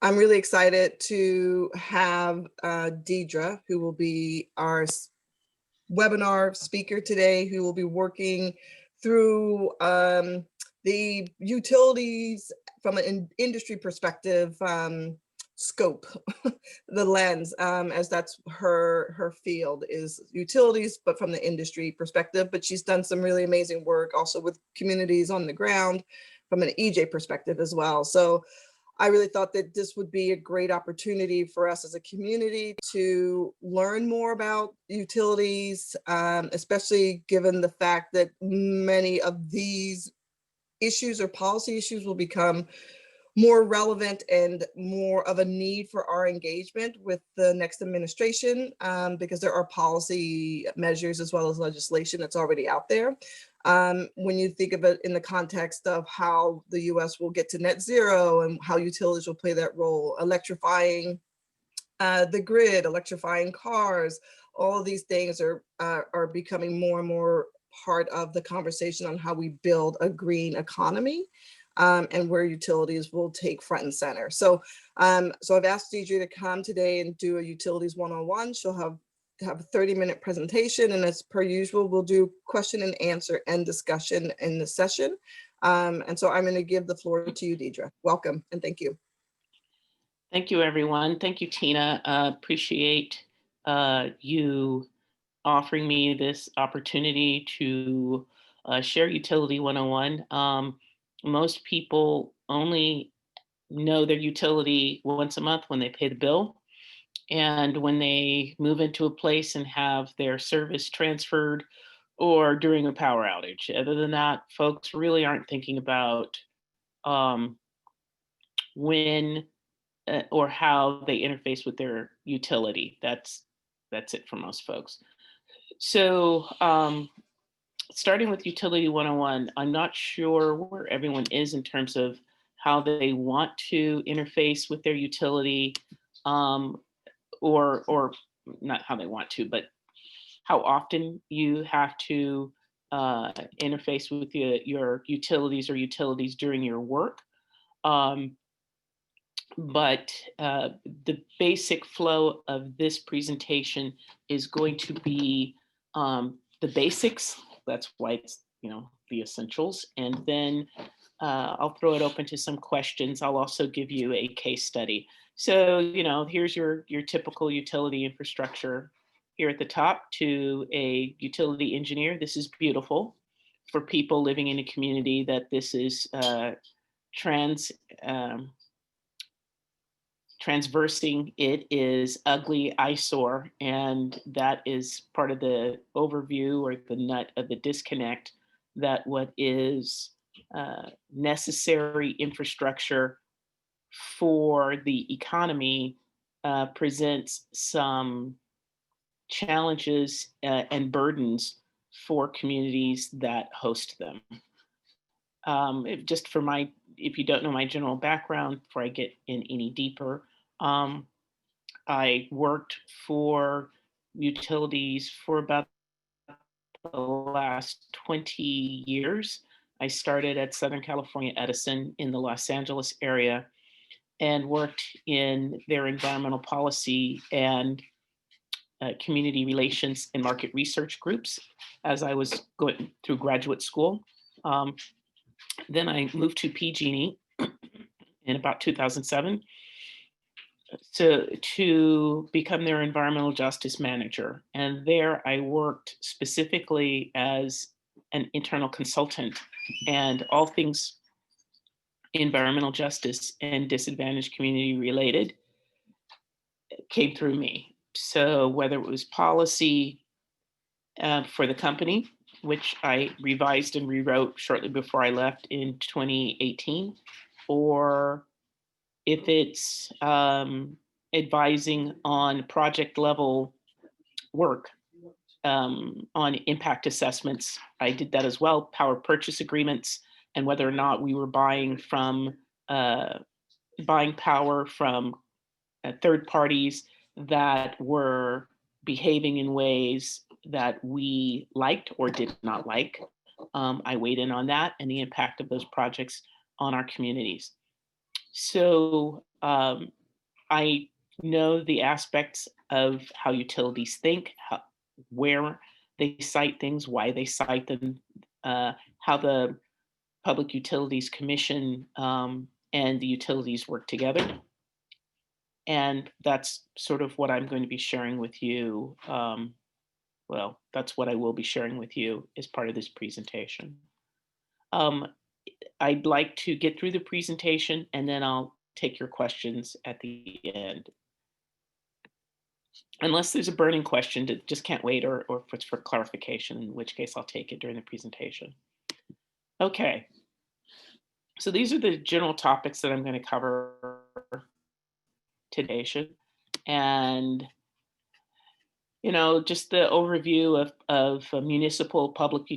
I'm really excited to have Deidre, who will be our webinar speaker today, who will be working through the utilities from an industry perspective scope, the lens, as that's her field is utilities, but from the industry perspective. But she's done some really amazing work also with communities on the ground from an EJ perspective as well. So I really thought that this would be a great opportunity for us as a community to learn more about utilities, especially given the fact that many of these issues or policy issues will become more relevant and more of a need for our engagement with the next administration, because there are policy measures as well as legislation that's already out there. When you think of it in the context of how the US will get to net zero and how utilities will play that role, electrifying the grid, electrifying cars, all of these things are becoming more and more part of the conversation on how we build a green economy. And where utilities will take front and center. So I've asked Deidre to come today and do a utilities 101. She'll have a 30-minute presentation, and as per usual, we'll do question and answer and discussion in the session. And so I'm going to give the floor to you, Deidre. Welcome and thank you. Thank you, everyone. Thank you, Tina. Appreciate you offering me this opportunity to share Utility 101. Most people only know their utility once a month when they pay the bill and when they move into a place and have their service transferred or during a power outage. Other than that, folks really aren't thinking about when or how they interface with their utility. That's it for most folks. So starting with Utility 101, I'm not sure where everyone is in terms of how they want to interface with their utility, or not how they want to, but how often you have to interface with your utilities or utilities during your work. But the basic flow of this presentation is going to be the basics. That's why it's, the essentials. And then I'll throw it open to some questions. I'll also give you a case study. So, here's your typical utility infrastructure. Here at the top, to a utility engineer, this is beautiful. For people living in a community, that this is transversing, it is ugly eyesore, and that is part of the overview or the nut of the disconnect, that what is necessary infrastructure for the economy presents some challenges and burdens for communities that host them. If you don't know my general background, before I get in any deeper, I worked for utilities for about the last 20 years. I started at Southern California Edison in the Los Angeles area and worked in their environmental policy and community relations and market research groups as I was going through graduate school. Then I moved to PG&E in about 2007 to become their environmental justice manager. And there I worked specifically as an internal consultant, and all things environmental justice and disadvantaged community related came through me. So whether it was policy for the company, which I revised and rewrote shortly before I left in 2018, or if it's advising on project level work on impact assessments, I did that as well, power purchase agreements, and whether or not we were buying power from third parties that were behaving in ways that we liked or did not like. I weighed in on that and the impact of those projects on our communities. So I know the aspects of how utilities think, where they cite things, why they cite them, how the Public Utilities Commission and the utilities work together. And that's sort of what I'm going to be sharing with you. Well, that's what I will be sharing with you as part of this presentation. Um, I'd like to get through the presentation and then I'll take your questions at the end. Unless there's a burning question that just can't wait, or if it's for clarification, in which case I'll take it during the presentation. Okay, so these are the general topics that I'm going to cover today. And just the overview of municipal public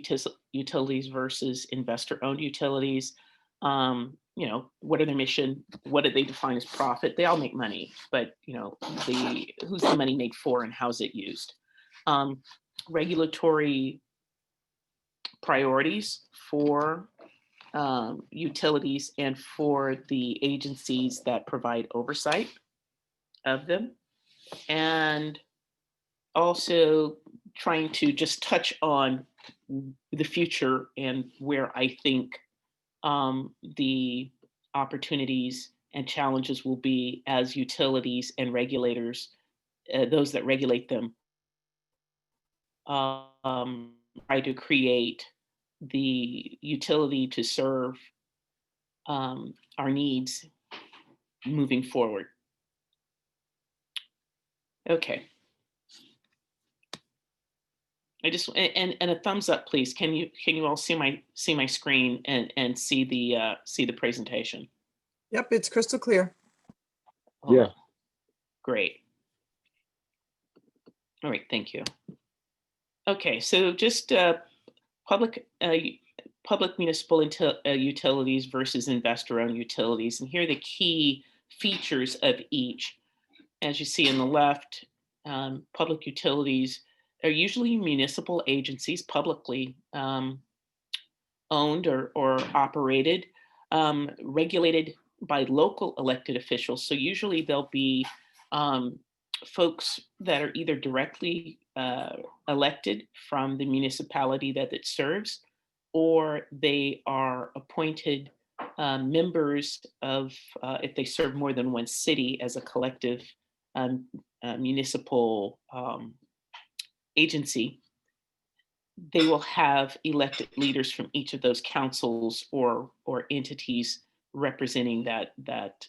utilities versus investor-owned utilities. What are their mission? What do they define as profit? They all make money, but who's the money made for and how's it used? Regulatory priorities for utilities and for the agencies that provide oversight of them, and also trying to just touch on the future and where I think the opportunities and challenges will be as utilities and regulators, those that regulate them, try to create the utility to serve our needs moving forward. Okay. I just and a thumbs up, please. Can you all see my screen and see the presentation? Yep, it's crystal clear. Yeah. Great. All right, thank you. Okay, so just public municipal utilities versus investor-owned utilities, and here are the key features of each. As you see on the left, public utilities are usually municipal agencies, publicly owned or operated, regulated by local elected officials. So usually they'll be folks that are either directly elected from the municipality that it serves, or they are appointed members of, if they serve more than one city as a collective municipal agency, they will have elected leaders from each of those councils or entities representing that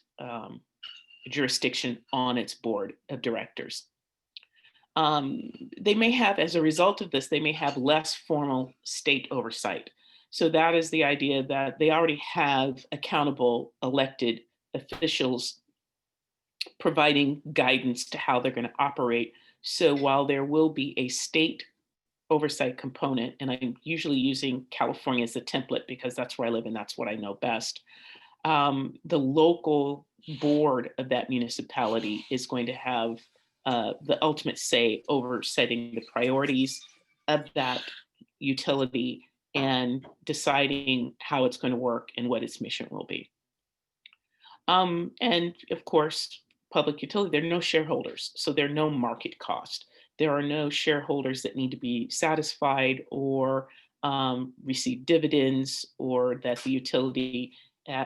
jurisdiction on its board of directors. They may have, as a result of this, they may have less formal state oversight. So that is the idea that they already have accountable elected officials providing guidance to how they're going to operate. So while there will be a state oversight component, and I'm usually using California as a template because that's where I live and that's what I know best, the local board of that municipality is going to have the ultimate say over setting the priorities of that utility and deciding how it's going to work and what its mission will be. And of course, public utility, there are no shareholders, so there are no market cost. There are no shareholders that need to be satisfied or receive dividends, or that the utility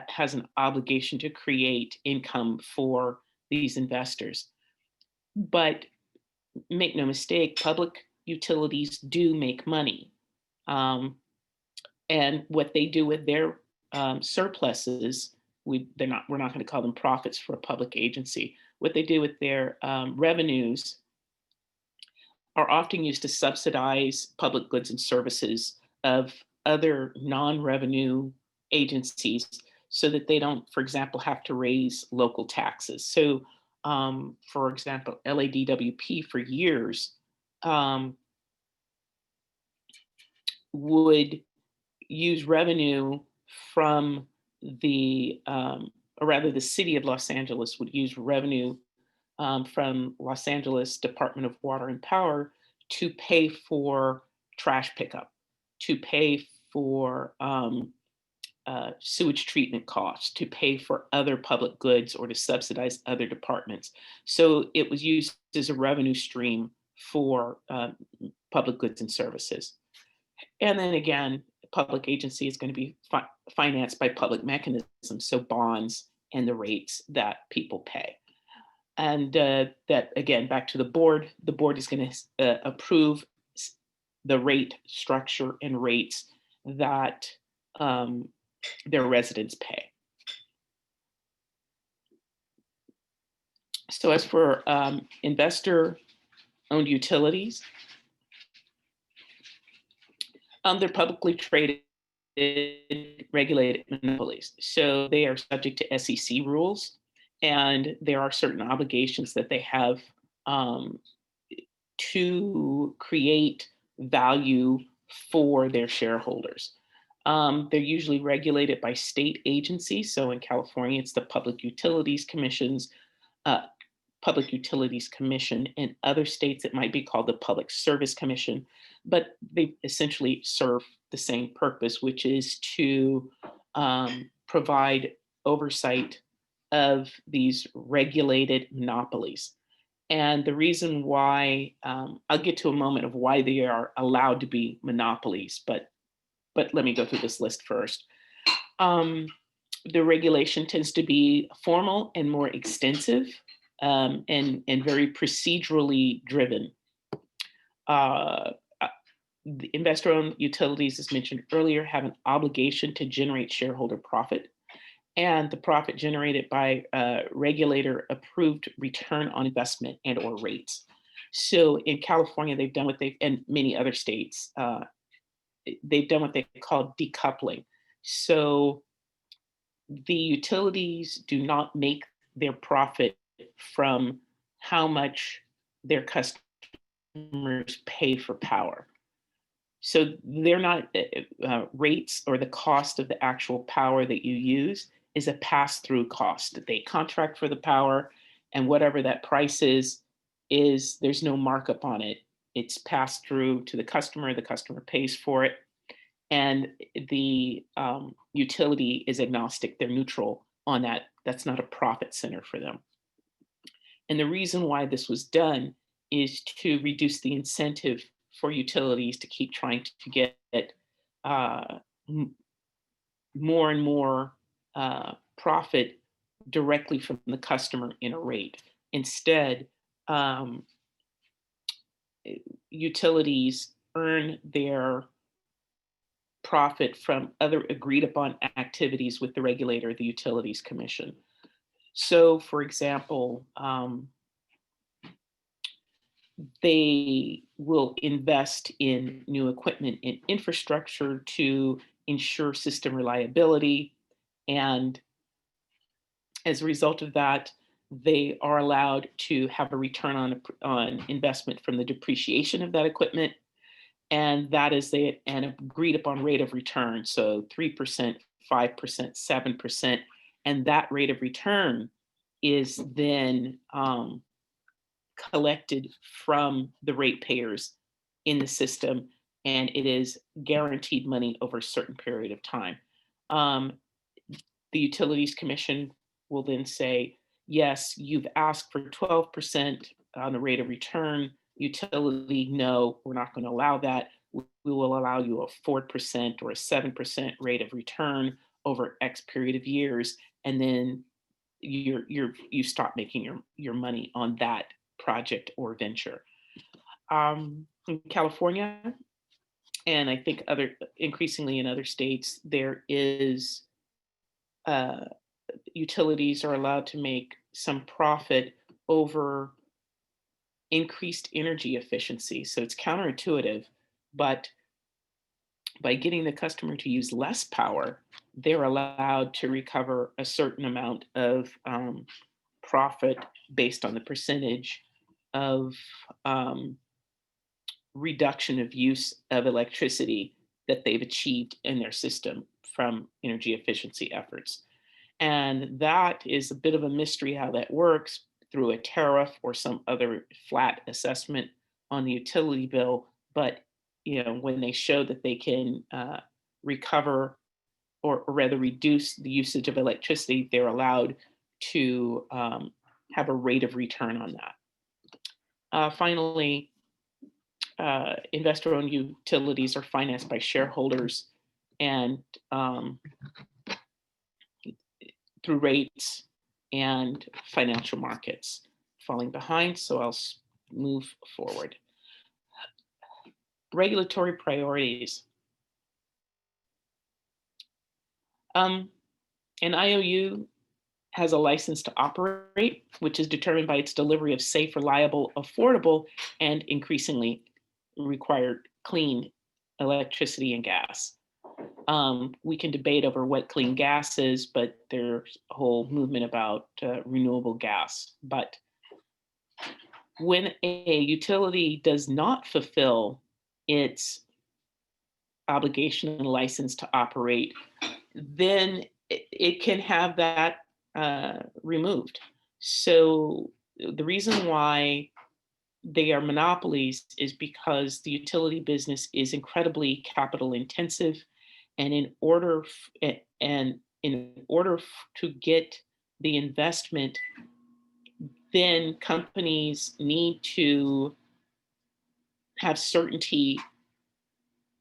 has an obligation to create income for these investors. But make no mistake, public utilities do make money. And what they do with their surpluses, we're not going to call them profits for a public agency. What they do with their revenues are often used to subsidize public goods and services of other non-revenue agencies, so that they don't, for example, have to raise local taxes. So, for example, LADWP for years would use revenue from the, or rather the city of Los Angeles would use revenue from Los Angeles Department of Water and Power to pay for trash pickup, to pay for sewage treatment costs, to pay for other public goods, or to subsidize other departments. So it was used as a revenue stream for public goods and services. And then again, the public agency is going to be financed by public mechanisms, so bonds and the rates that people pay. And that, again, back to the board is going to approve the rate structure and rates that their residents pay. So as for investor-owned utilities, they're publicly traded, regulated monopolies. So they are subject to SEC rules, and there are certain obligations that they have to create value for their shareholders. They're usually regulated by state agencies. So in California, it's the uh, Public Utilities Commission. In other states, it might be called the Public Service Commission, but they essentially serve the same purpose, which is to provide oversight of these regulated monopolies. And the reason why, I'll get to a moment of why they are allowed to be monopolies, but let me go through this list first. The regulation tends to be formal and more extensive, and very procedurally driven. Uh, the investor-owned utilities, as mentioned earlier, have an obligation to generate shareholder profit, and the profit generated by regulator-approved return on investment and/or rates. So in California, they've done what they've, and many other states, they've done what they call decoupling. So the utilities do not make their profit from how much their customers pay for power. So they're not rates, or the cost of the actual power that you use is a pass-through cost. They contract for the power, and whatever that price is there's no markup on it. It's passed through to the customer pays for it, and the utility is agnostic. They're neutral on that. That's not a profit center for them. And the reason why this was done is to reduce the incentive for utilities to keep trying to get uh, more and more profit directly from the customer in a rate. Instead, um, utilities earn their profit from other agreed upon activities with the regulator, the Utilities Commission. So, for example, they will invest in new equipment and infrastructure to ensure system reliability. And as a result of that, they are allowed to have a return on investment from the depreciation of that equipment. And that is an agreed upon rate of return. So 3%, 5%, 7%. And that rate of return is then collected from the ratepayers in the system, and it is guaranteed money over a certain period of time. The Utilities Commission will then say, yes, you've asked for 12% on the rate of return. Utility, no, we're not going to allow that. We will allow you a 4% or a 7% rate of return over X period of years, and then you stop making your money on that project or venture. In California, and I think increasingly in other states, there is utilities are allowed to make some profit over increased energy efficiency. So it's counterintuitive, but by getting the customer to use less power, they're allowed to recover a certain amount of profit based on the percentage of reduction of use of electricity that they've achieved in their system from energy efficiency efforts. And that is a bit of a mystery how that works, through a tariff or some other flat assessment on the utility bill. But when they show that they can recover or rather reduce the usage of electricity, they're allowed to have a rate of return on that. Finally, investor-owned utilities are financed by shareholders and through rates and financial markets. Falling behind, so I'll move forward. Regulatory priorities. An IOU has a license to operate, which is determined by its delivery of safe, reliable, affordable, and increasingly required clean electricity and gas. We can debate over what clean gas is, but there's a whole movement about renewable gas. But when a utility does not fulfill its obligation and license to operate, then it can have that removed. So the reason why they are monopolies is because the utility business is incredibly capital intensive, and in order to get the investment, then companies need to have certainty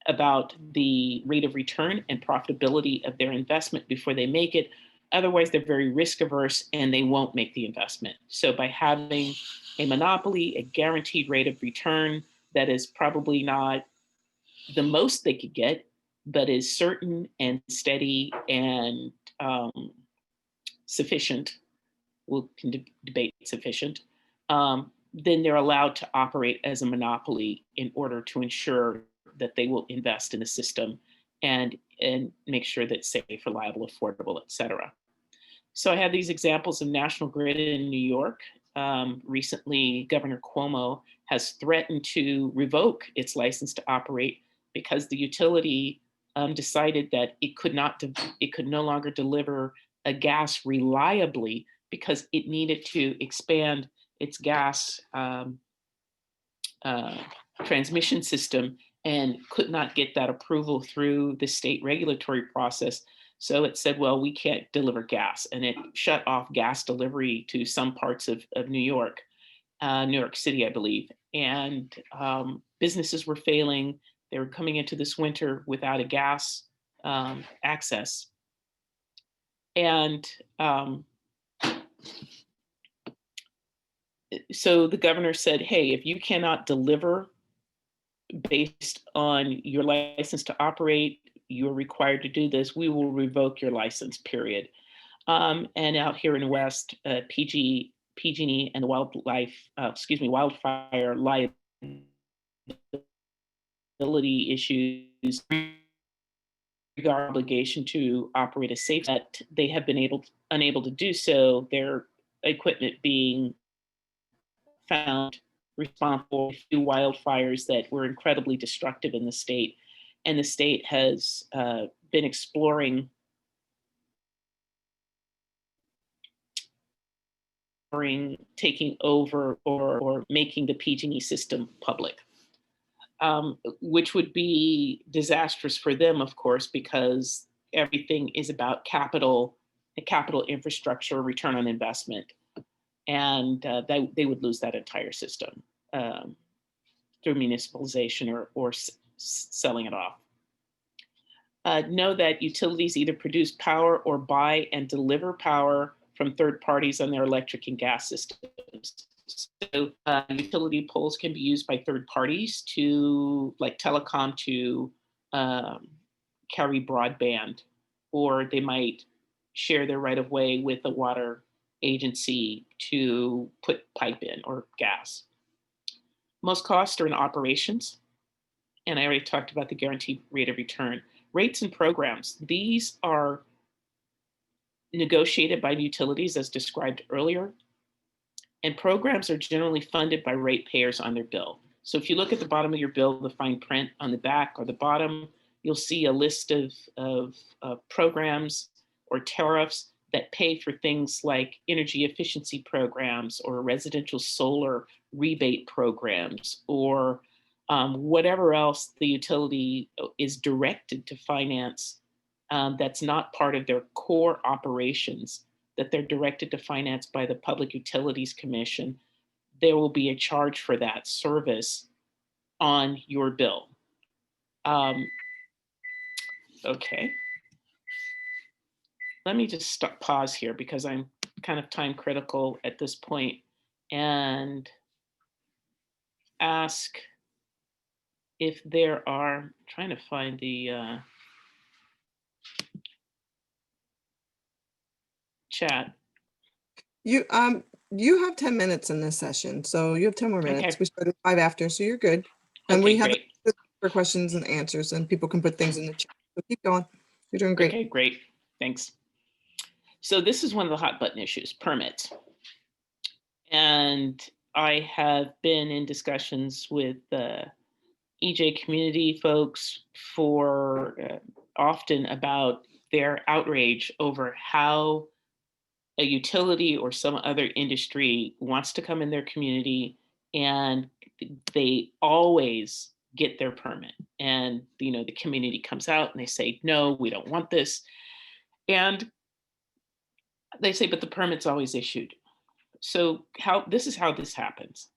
about the rate of return and profitability of their investment before they make it. Otherwise, they're very risk averse and they won't make the investment. So by having a monopoly, a guaranteed rate of return that is probably not the most they could get, but is certain and steady and sufficient, we can debate sufficient, then they're allowed to operate as a monopoly in order to ensure that they will invest in the system and make sure that it's safe, reliable, affordable, et cetera. So I have these examples of National Grid in New York. Recently, Governor Cuomo has threatened to revoke its license to operate because the utility decided that it could no longer deliver a gas reliably because it needed to expand its gas transmission system and could not get that approval through the state regulatory process. So it said, well, we can't deliver gas. And it shut off gas delivery to some parts of New York City, I believe. And businesses were failing. They were coming into this winter without a gas access. And so the governor said, hey, if you cannot deliver based on your license to operate, you're required to do this, we will revoke your license, period. And out here in the West, PG&E and the wildfire liability issues, our obligation to operate a safe net, they have been unable to do so, their equipment being found responsible for a few wildfires that were incredibly destructive in the state. And the state has been exploring taking over or making the PG&E system public, which would be disastrous for them, of course, because everything is about capital infrastructure, return on investment. And they would lose that entire system through municipalization or selling it off. Know that utilities either produce power or buy and deliver power from third parties on their electric and gas systems. So utility poles can be used by third parties to, like telecom, to carry broadband, or they might share their right of way with a water agency to put pipe in or gas. Most costs are in operations. And I already talked about the guaranteed rate of return. Rates and programs, these are negotiated by utilities as described earlier. And programs are generally funded by ratepayers on their bill. So if you look at the bottom of your bill, the fine print on the back or the bottom, you'll see a list of programs or tariffs that pay for things like energy efficiency programs or residential solar rebate programs or whatever else the utility is directed to finance that's not part of their core operations, that they're directed to finance by the Public Utilities Commission, there will be a charge for that service on your bill. Okay. Let me just pause here because I'm kind of time critical at this point and ask if there are, trying to find the chat. You have 10 minutes in this session, so you have 10 more minutes. Okay. We started 5 after, so you're good. And we Okay, have great. for questions and answers, and people can put things in the chat. So keep going. You're doing great. Okay, great. Thanks. So this is one of the hot button issues, permits. And I have been in discussions with EJ community folks for often about their outrage over how a utility or some other industry wants to come in their community, and they always get their permit. And the community comes out and they say, no, we don't want this. And they say, but the permit's always issued. So this is how this happens.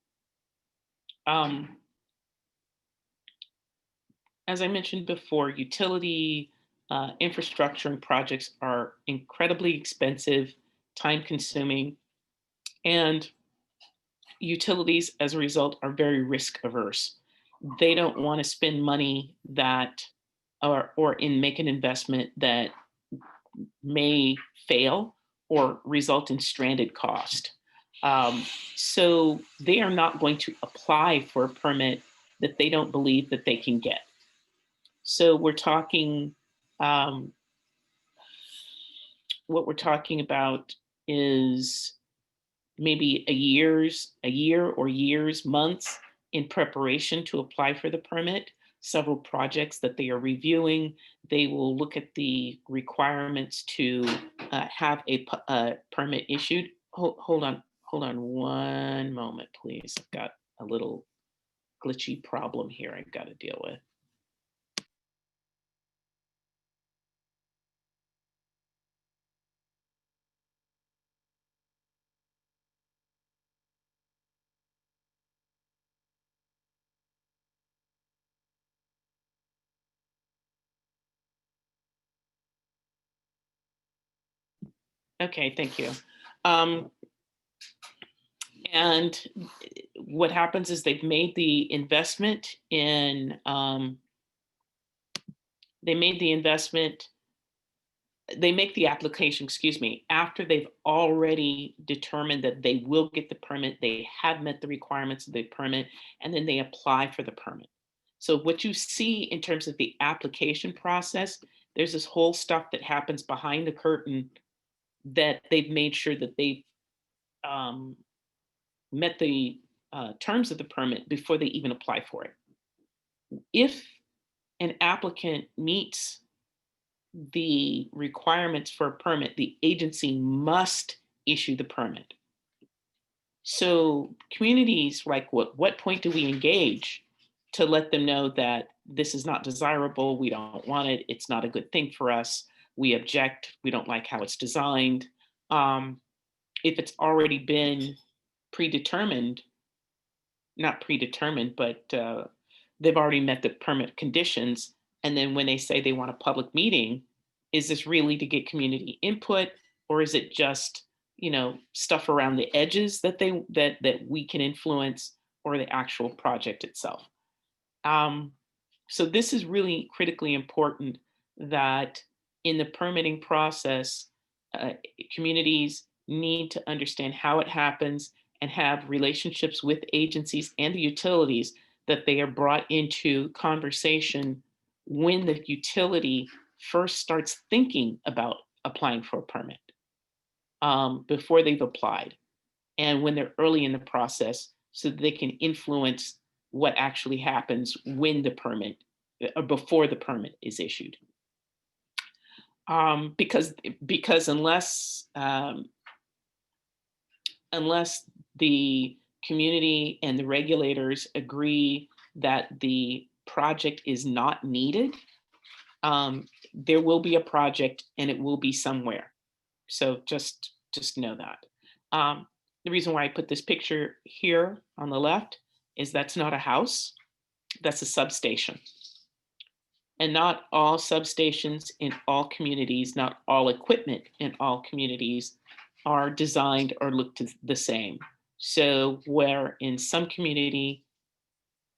As I mentioned before, utility infrastructure and projects are incredibly expensive, time consuming, and utilities, as a result, are very risk averse. They don't want to spend money or make an investment that may fail or result in stranded cost. So they are not going to apply for a permit that they don't believe that they can get. So we're talking, what we're talking about is maybe a year or years, months in preparation to apply for the permit, several projects that they are reviewing. They will look at the requirements to have a permit issued. Hold on one moment, please. I've got a little glitchy problem here I've got to deal with. Okay, thank you. And what happens is they've made the investment in, they make the application, excuse me, after they've already determined that they will get the permit, they have met the requirements of the permit, and then they apply for the permit. So what you see in terms of the application process, there's this whole stuff that happens behind the curtain that they've made sure that they've met the terms of the permit before they even apply for it. If an applicant meets the requirements for a permit, the agency must issue the permit. So communities, like, what point do we engage to let them know that this is not desirable, we don't want it, it's not a good thing for us, we object, we don't like how it's designed. If it's already been predetermined, not predetermined, but they've already met the permit conditions, and then when they say they want a public meeting, is this really to get community input, or is it just stuff around the edges that we can influence, or the actual project itself? So this is really critically important, that in the permitting process, communities need to understand how it happens and have relationships with agencies and the utilities, that they are brought into conversation when the utility first starts thinking about applying for a permit, before they've applied, and when they're early in the process, so that they can influence what actually happens when the permit, or before the permit is issued. Because unless the community and the regulators agree that the project is not needed, There will be a project and it will be somewhere. So just know that. The reason why I put this picture here on the left is that's not a house, that's a substation. And not all substations in all communities, not all equipment in all communities are designed or look the same. So where in some community,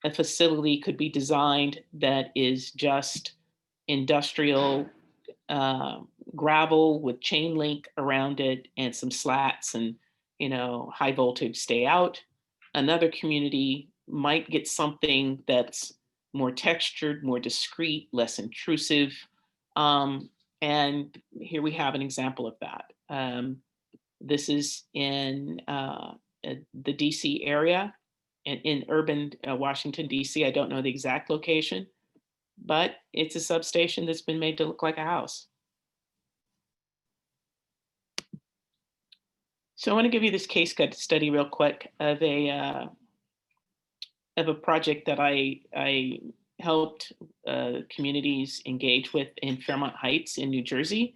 a facility could be designed that is just industrial uh, gravel with chain link around it and some slats and high voltage stay out. Another community might get something that's more textured, more discreet, less intrusive. And here we have an example of that. This is in the DC area, in urban Washington, DC. I don't know the exact location, but it's a substation that's been made to look like a house. So I want to give you this case study real quick of a project that I helped communities engage with in Fairmont Heights in New Jersey.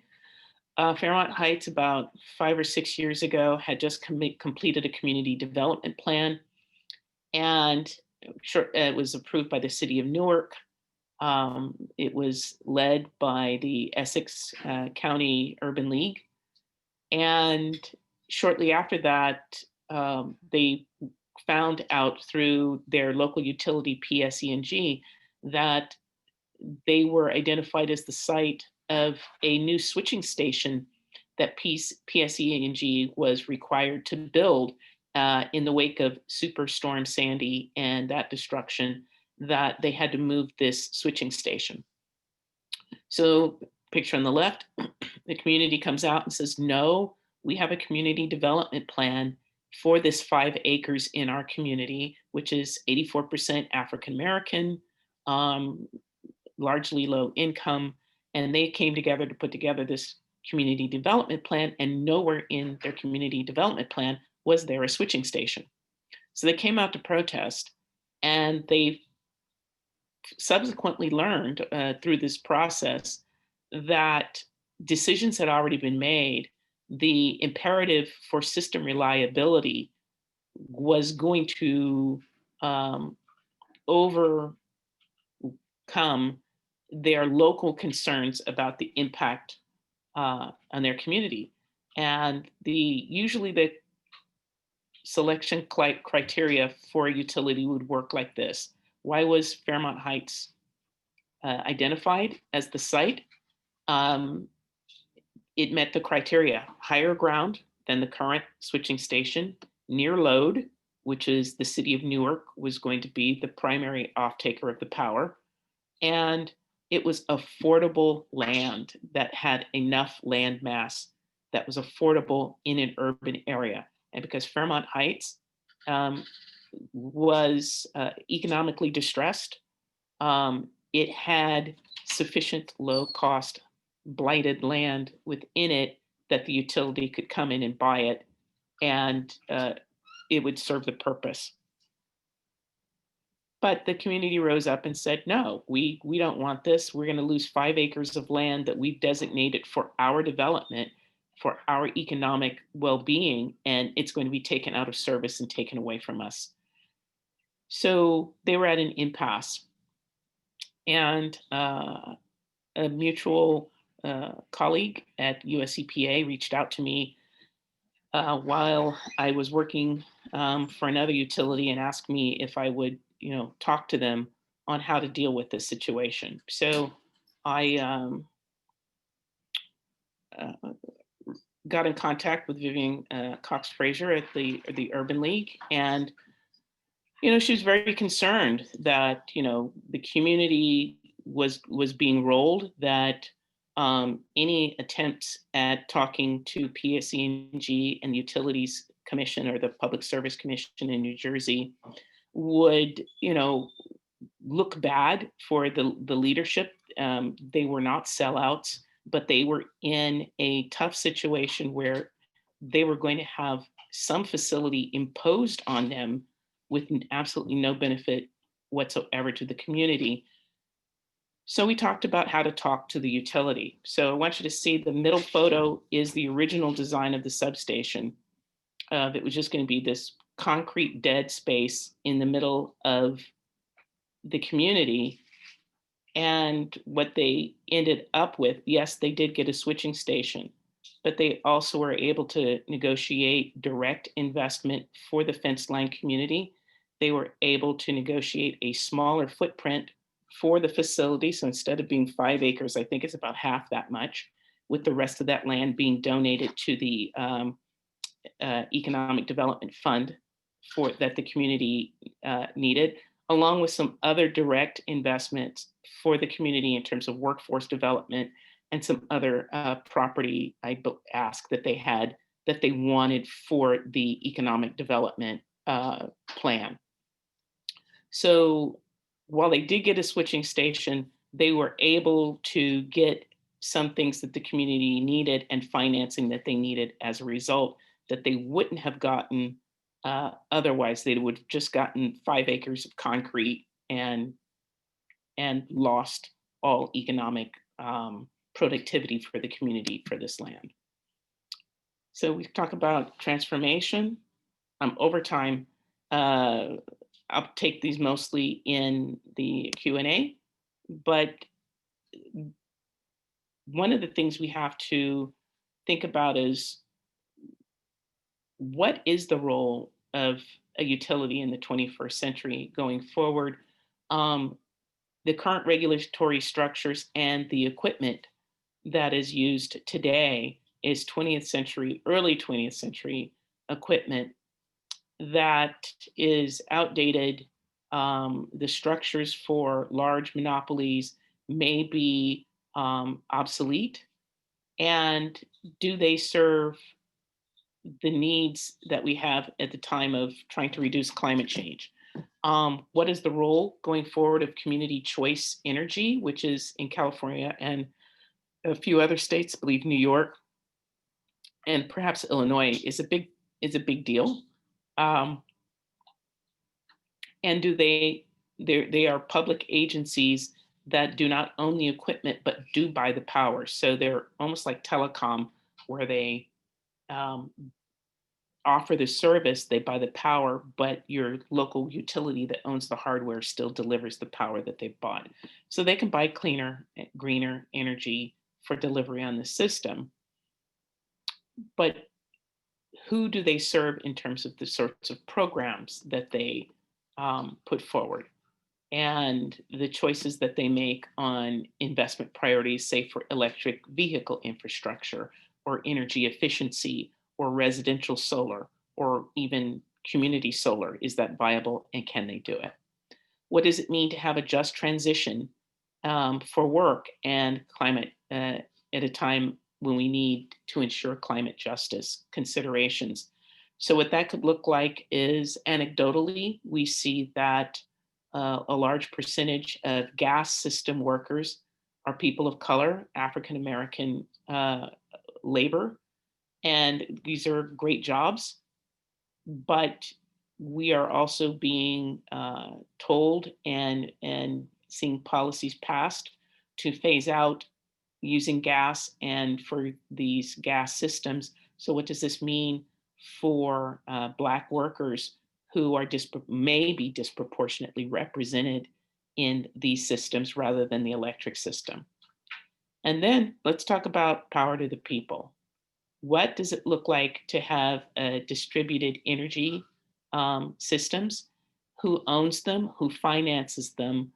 Fairmont Heights, about 5 or 6 years ago, had just completed a community development plan, and it was approved by the city of Newark. It was led by the Essex County Urban League. And shortly after that, they found out through their local utility, PSE&G, that they were identified as the site of a new switching station that PSE&G was required to build in the wake of Superstorm Sandy and that destruction, that they had to move this switching station. So picture on the left, the community comes out and says, no, we have a community development plan for this 5 acres in our community, which is 84% African American, largely low income. And they came together to put together this community development plan, and nowhere in their community development plan was there a switching station. So they came out to protest, and they subsequently learned through this process that decisions had already been made. The imperative for system reliability was going to overcome their local concerns about the impact on their community. And usually the selection criteria for a utility would work like this. Why was Fairmont Heights identified as the site? It met the criteria: higher ground than the current switching station, near load, which is the city of Newark was going to be the primary off-taker of the power, and it was affordable land that had enough land mass that was affordable in an urban area. And because Fairmont Heights was economically distressed, it had sufficient low-cost blighted land within it that the utility could come in and buy it, and it would serve the purpose. But the community rose up and said, no, we don't want this. We're going to lose 5 acres of land that we've designated for our development, for our economic well-being, and it's going to be taken out of service and taken away from us. So they were at an impasse. And a mutual colleague at US EPA reached out to me while I was working for another utility and asked me if I would, talk to them on how to deal with this situation. So I got in contact with Vivian Cox Fraser at the Urban League, and she was very concerned that the community was being rolled, that any attempts at talking to PSE&G and the Utilities Commission or the Public Service Commission in New Jersey would, look bad for the leadership. They were not sellouts, but they were in a tough situation where they were going to have some facility imposed on them with absolutely no benefit whatsoever to the community. So we talked about how to talk to the utility. So I want you to see the middle photo is the original design of the substation. It was just going to be this concrete dead space in the middle of the community. And what they ended up with, yes, they did get a switching station, but they also were able to negotiate direct investment for the fence line community. They were able to negotiate a smaller footprint for the facility. So instead of being 5 acres, I think it's about half that much, with the rest of that land being donated to the economic development fund for that the community needed, along with some other direct investments for the community in terms of workforce development and some other property ask that they had that they wanted for the economic development plan. So while they did get a switching station, they were able to get some things that the community needed and financing that they needed as a result that they wouldn't have gotten otherwise. They would have just gotten 5 acres of concrete and lost all economic productivity for the community for this land. So we talk about transformation. Over time. I'll take these mostly in the Q&A, but one of the things we have to think about is what is the role of a utility in the 21st century going forward? The current regulatory structures and the equipment that is used today is 20th century, early 20th century equipment that is outdated. The structures for large monopolies may be obsolete. And do they serve the needs that we have at the time of trying to reduce climate change? What is the role going forward of community choice energy, which is in California and a few other states, I believe New York and perhaps Illinois is a big deal. And they are public agencies that do not own the equipment but do buy the power. So they're almost like telecom, where they offer the service, they buy the power, but your local utility that owns the hardware still delivers the power that they've bought. So they can buy cleaner, greener energy for delivery on the system. But who do they serve in terms of the sorts of programs that they put forward? And the choices that they make on investment priorities, say for electric vehicle infrastructure or energy efficiency or residential solar or even community solar. Is that viable and can they do it? What does it mean to have a just transition for work and climate at a time when we need to ensure climate justice considerations? So what that could look like is anecdotally, we see that a large percentage of gas system workers are people of color, African American labor, and these are great jobs. But we are also being told and seeing policies passed to phase out using gas and for these gas systems. So what does this mean for Black workers who are may be disproportionately represented in these systems rather than the electric system? And then let's talk about power to the people. What does it look like to have distributed energy systems? Who owns them? Who finances them?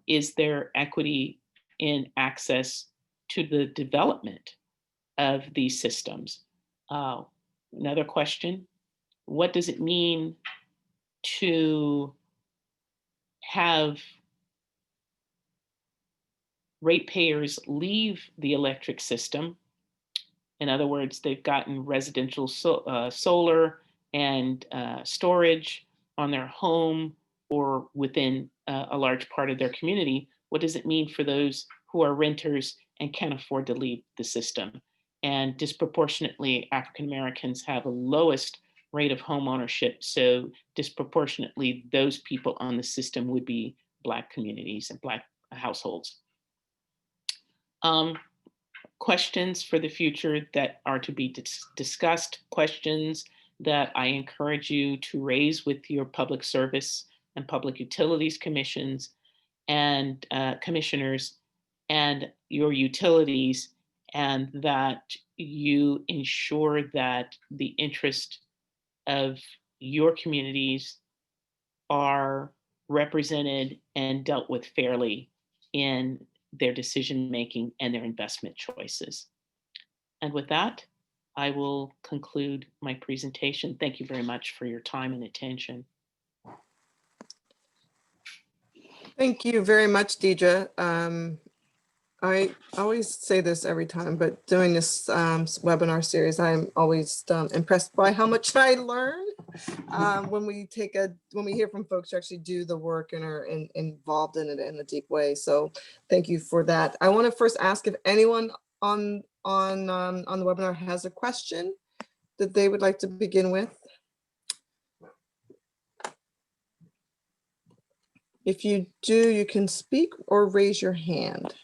Is there equity in access to the development of these systems? Another question, what does it mean to have ratepayers leave the electric system? In other words, they've gotten residential solar and storage on their home or within a large part of their community. What does it mean for those who are renters and can't afford to leave the system? And disproportionately, African Americans have a lowest rate of home ownership. So disproportionately, those people on the system would be Black communities and Black households. Questions for the future that are to be discussed, questions that I encourage you to raise with your public service and public utilities commissions and commissioners and your utilities, and that you ensure that the interest of your communities are represented and dealt with fairly in their decision making and their investment choices. And with that, I will conclude my presentation. Thank you very much for your time and attention. Thank you very much, Deidre. I always say this every time, but doing this webinar series, I'm always impressed by how much I learn when we hear from folks who actually do the work and are involved in it in a deep way. So thank you for that. I want to first ask if anyone on the webinar has a question that they would like to begin with. If you do, you can speak or raise your hand.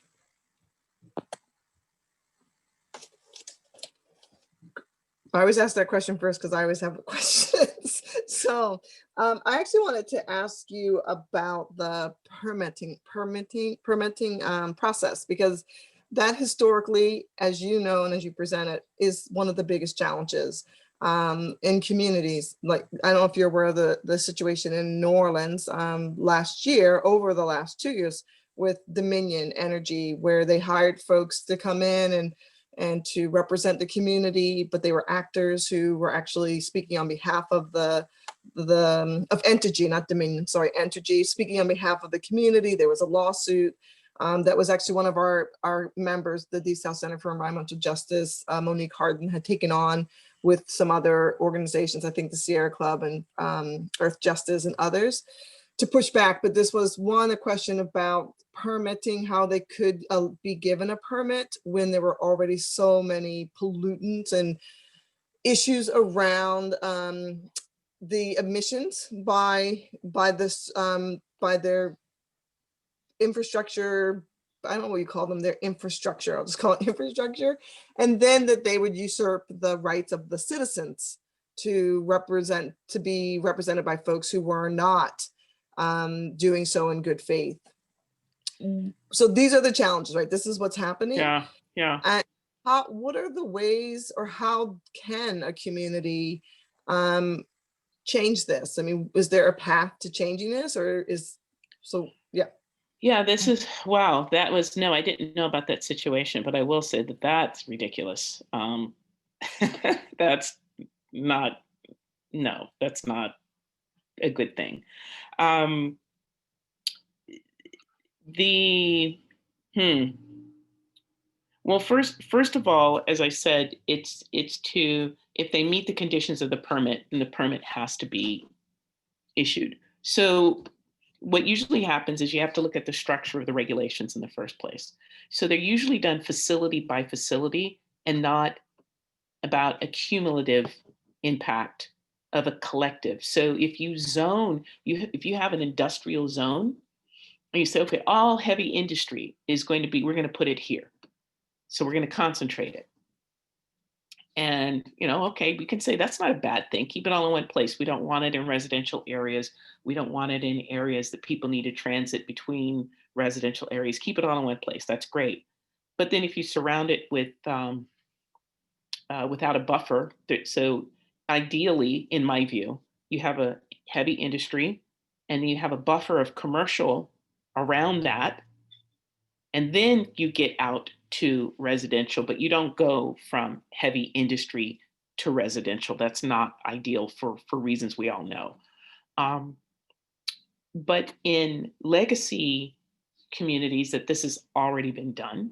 I always ask that question first because I always have questions. So I actually wanted to ask you about the permitting process, because that historically, as you know, and as you present it, is one of the biggest challenges in communities. Like, I don't know if you're aware of the situation in New Orleans last year, over the last 2 years, with Dominion Energy, where they hired folks to come in and to represent the community, but they were actors who were actually speaking on behalf of of Entergy, not Dominion, sorry, Entergy, speaking on behalf of the community. There was a lawsuit that was actually one of our members, the Deep South Center for Environmental Justice, Monique Harden, had taken on with some other organizations, I think the Sierra Club and Earth Justice and others, to push back. But this was a question about permitting, how they could be given a permit when there were already so many pollutants and issues around the emissions by their infrastructure. I don't know what you call them, their infrastructure. I'll just call it infrastructure. And then that they would usurp the rights of the citizens to be represented by folks who were not doing so in good faith. So these are the challenges, right? This is what's happening. Yeah. And what are the ways, or how can a community change this? I mean, is there a path to changing this, or Yeah, this is, wow, I didn't know about that situation, but I will say that that's ridiculous. That's not a good thing. Well, first of all, as I said, it's if they meet the conditions of the permit, then the permit has to be issued. So what usually happens is you have to look at the structure of the regulations in the first place. So they're usually done facility by facility and not about a cumulative impact of a collective. So if you have an industrial zone, and you say, okay, all heavy industry we're going to put it here. So we're going to concentrate it. And, okay, we can say that's not a bad thing. Keep it all in one place. We don't want it in residential areas. We don't want it in areas that people need to transit between residential areas. Keep it all in one place. That's great. But then if you surround it with without a buffer, so ideally, in my view, you have a heavy industry and you have a buffer of commercial around that. And then you get out to residential, but you don't go from heavy industry to residential. That's not ideal for reasons we all know. But in legacy communities that this has already been done,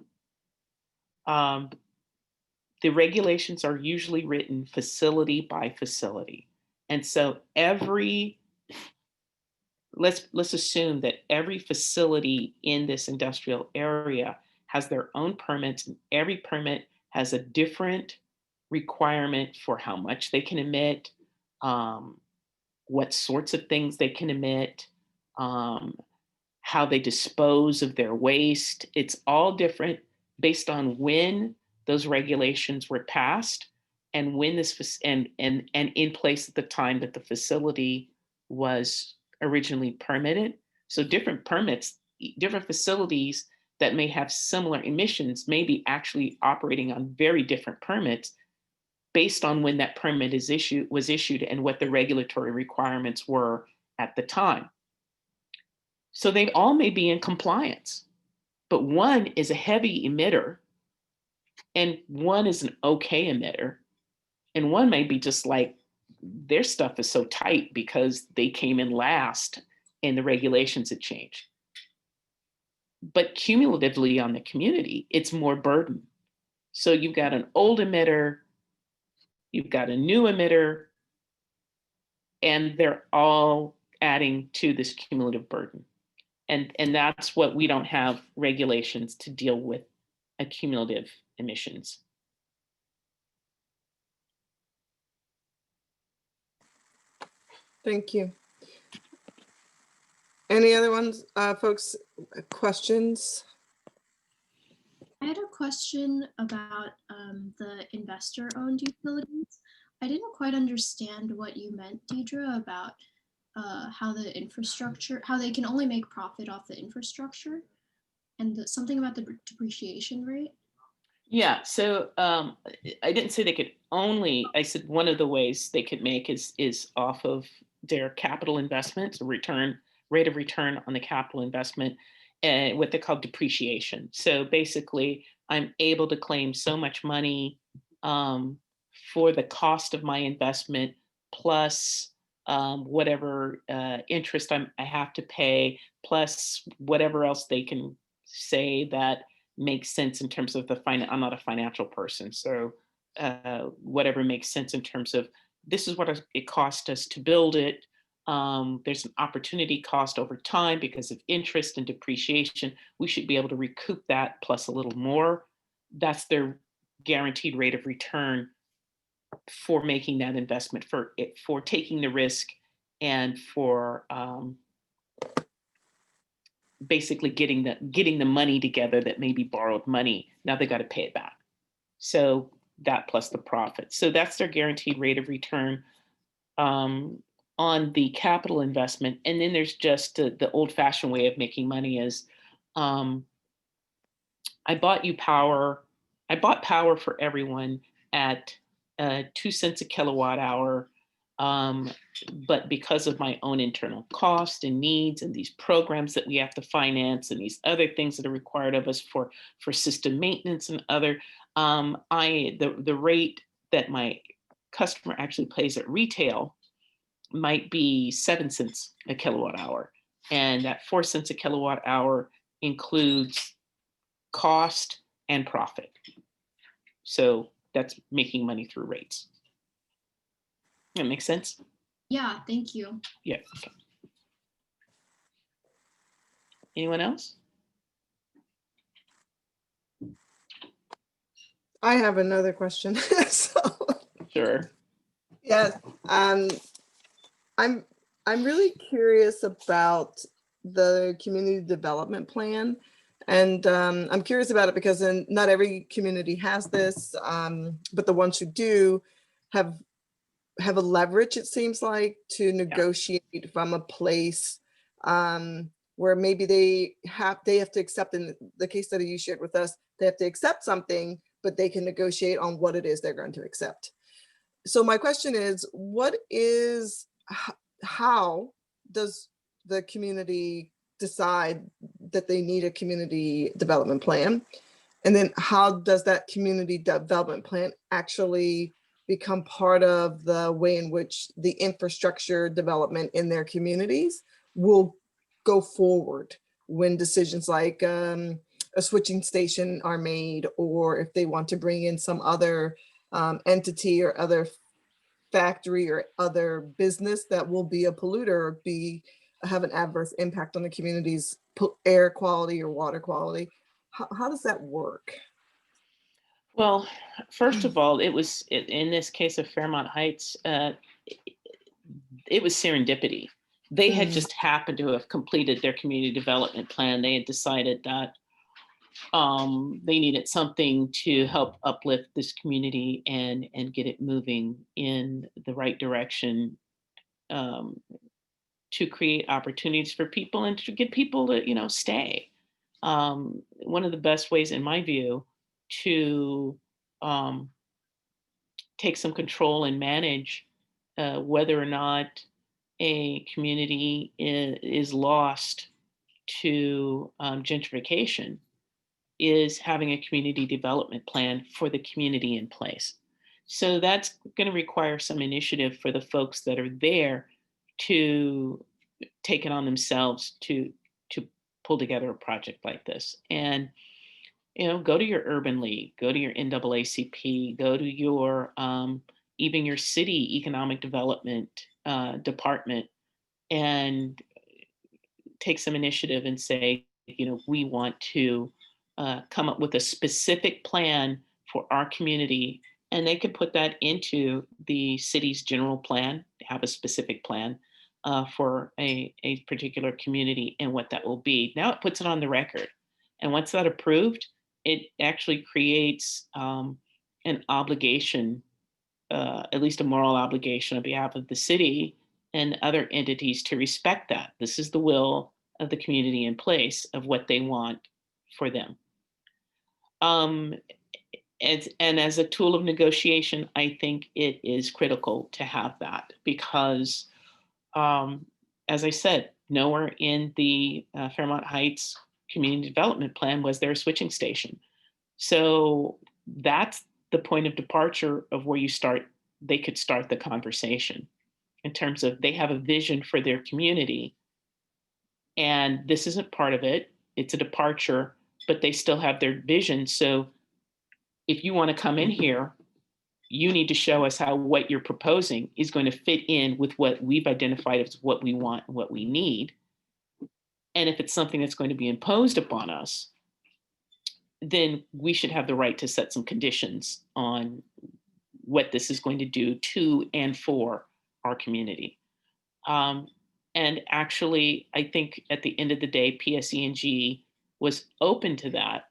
the regulations are usually written facility by facility. And so let's assume that every facility in this industrial area has their own permits, and every permit has a different requirement for how much they can emit, what sorts of things they can emit, how they dispose of their waste. It's all different based on when those regulations were passed and when this and in place at the time that the facility was originally permitted. So different permits, different facilities that may have similar emissions may be actually operating on very different permits based on when that permit was issued and what the regulatory requirements were at the time. So they all may be in compliance, but one is a heavy emitter and one is an okay emitter. And one may be just like their stuff is so tight because they came in last and the regulations had changed. But cumulatively on the community, it's more burden. So you've got an old emitter, you've got a new emitter, and they're all adding to this cumulative burden. And that's what we don't have regulations to deal with accumulative emissions. Thank you. Any other ones, folks, questions? I had a question about the investor-owned utilities. I didn't quite understand what you meant, Deidre, about how the infrastructure, how they can only make profit off the infrastructure, and something about the depreciation rate. Yeah, so I didn't say they could only, I said one of the ways they could make is off of their capital investment, so rate of return on the capital investment, and what they call depreciation. So basically, I'm able to claim so much money for the cost of my investment plus whatever interest I have to pay, plus whatever else they can say that makes sense in terms of I'm not a financial person. So whatever makes sense in terms of this is what it cost us to build it. There's an opportunity cost over time because of interest and depreciation. We should be able to recoup that plus a little more. That's their guaranteed rate of return for making that investment, for taking the risk and for basically getting the money together that may be borrowed money. Now they got to pay it back. So that plus the profit. So that's their guaranteed rate of return on the capital investment. And then there's just the old-fashioned way of making money is I bought power for everyone at 2 cents a kilowatt hour. But because of my own internal cost and needs and these programs that we have to finance and these other things that are required of us for system maintenance and other, the rate that my customer actually pays at retail might be 7 cents a kilowatt hour. And that 4 cents a kilowatt hour includes cost and profit. So that's making money through rates. That makes sense? Yeah, thank you. Yeah. Okay. Anyone else? I have another question. So, Sure. yes, I'm really curious about the community development plan, and I'm curious about it because not every community has this, but the ones who do have a leverage, it seems like, to negotiate from a place where maybe they have to accept, in the case study you shared with us, they have to accept something, but they can negotiate on what it is they're going to accept. So my question is, how does the community decide that they need a community development plan? And then how does that community development plan actually become part of the way in which the infrastructure development in their communities will go forward when decisions like a switching station are made, or if they want to bring in some other entity or other factory or other business that will be a polluter or have an adverse impact on the community's air quality or water quality? How does that work? Well, first of all, it was in this case of Fairmont Heights, it was serendipity. they had just happened to have completed their community development plan. They had decided that they needed something to help uplift this community and get it moving in the right direction, um, to create opportunities for people and to get people to, stay. One of the best ways, in my view, to um, take some control and manage whether or not a community is lost to gentrification is having a community development plan for the community in place. So that's going to require some initiative for the folks that are there to take it on themselves to pull together a project like this. And go to your urban league, go to your NAACP, go to your even your city economic development department, and take some initiative and say, we want to come up with a specific plan for our community. And they could put that into the city's general plan, have a specific plan for a particular community and what that will be. Now it puts it on the record. And once that approved, it actually creates an obligation, at least a moral obligation on behalf of the city and other entities to respect that. This is the will of the community in place of what they want for them. And as a tool of negotiation, I think it is critical to have that because, as I said, nowhere in the Fairmont Heights Community Development Plan was there a switching station. So that's the point of departure of where they could start the conversation in terms of they have a vision for their community. And this isn't part of it. It's a departure, but they still have their vision. So if you want to come in here, you need to show us how what you're proposing is going to fit in with what we've identified as what we want and what we need. And if it's something that's going to be imposed upon us, then we should have the right to set some conditions on what this is going to do to and for our community. And actually, I think at the end of the day, PSE&G was open to that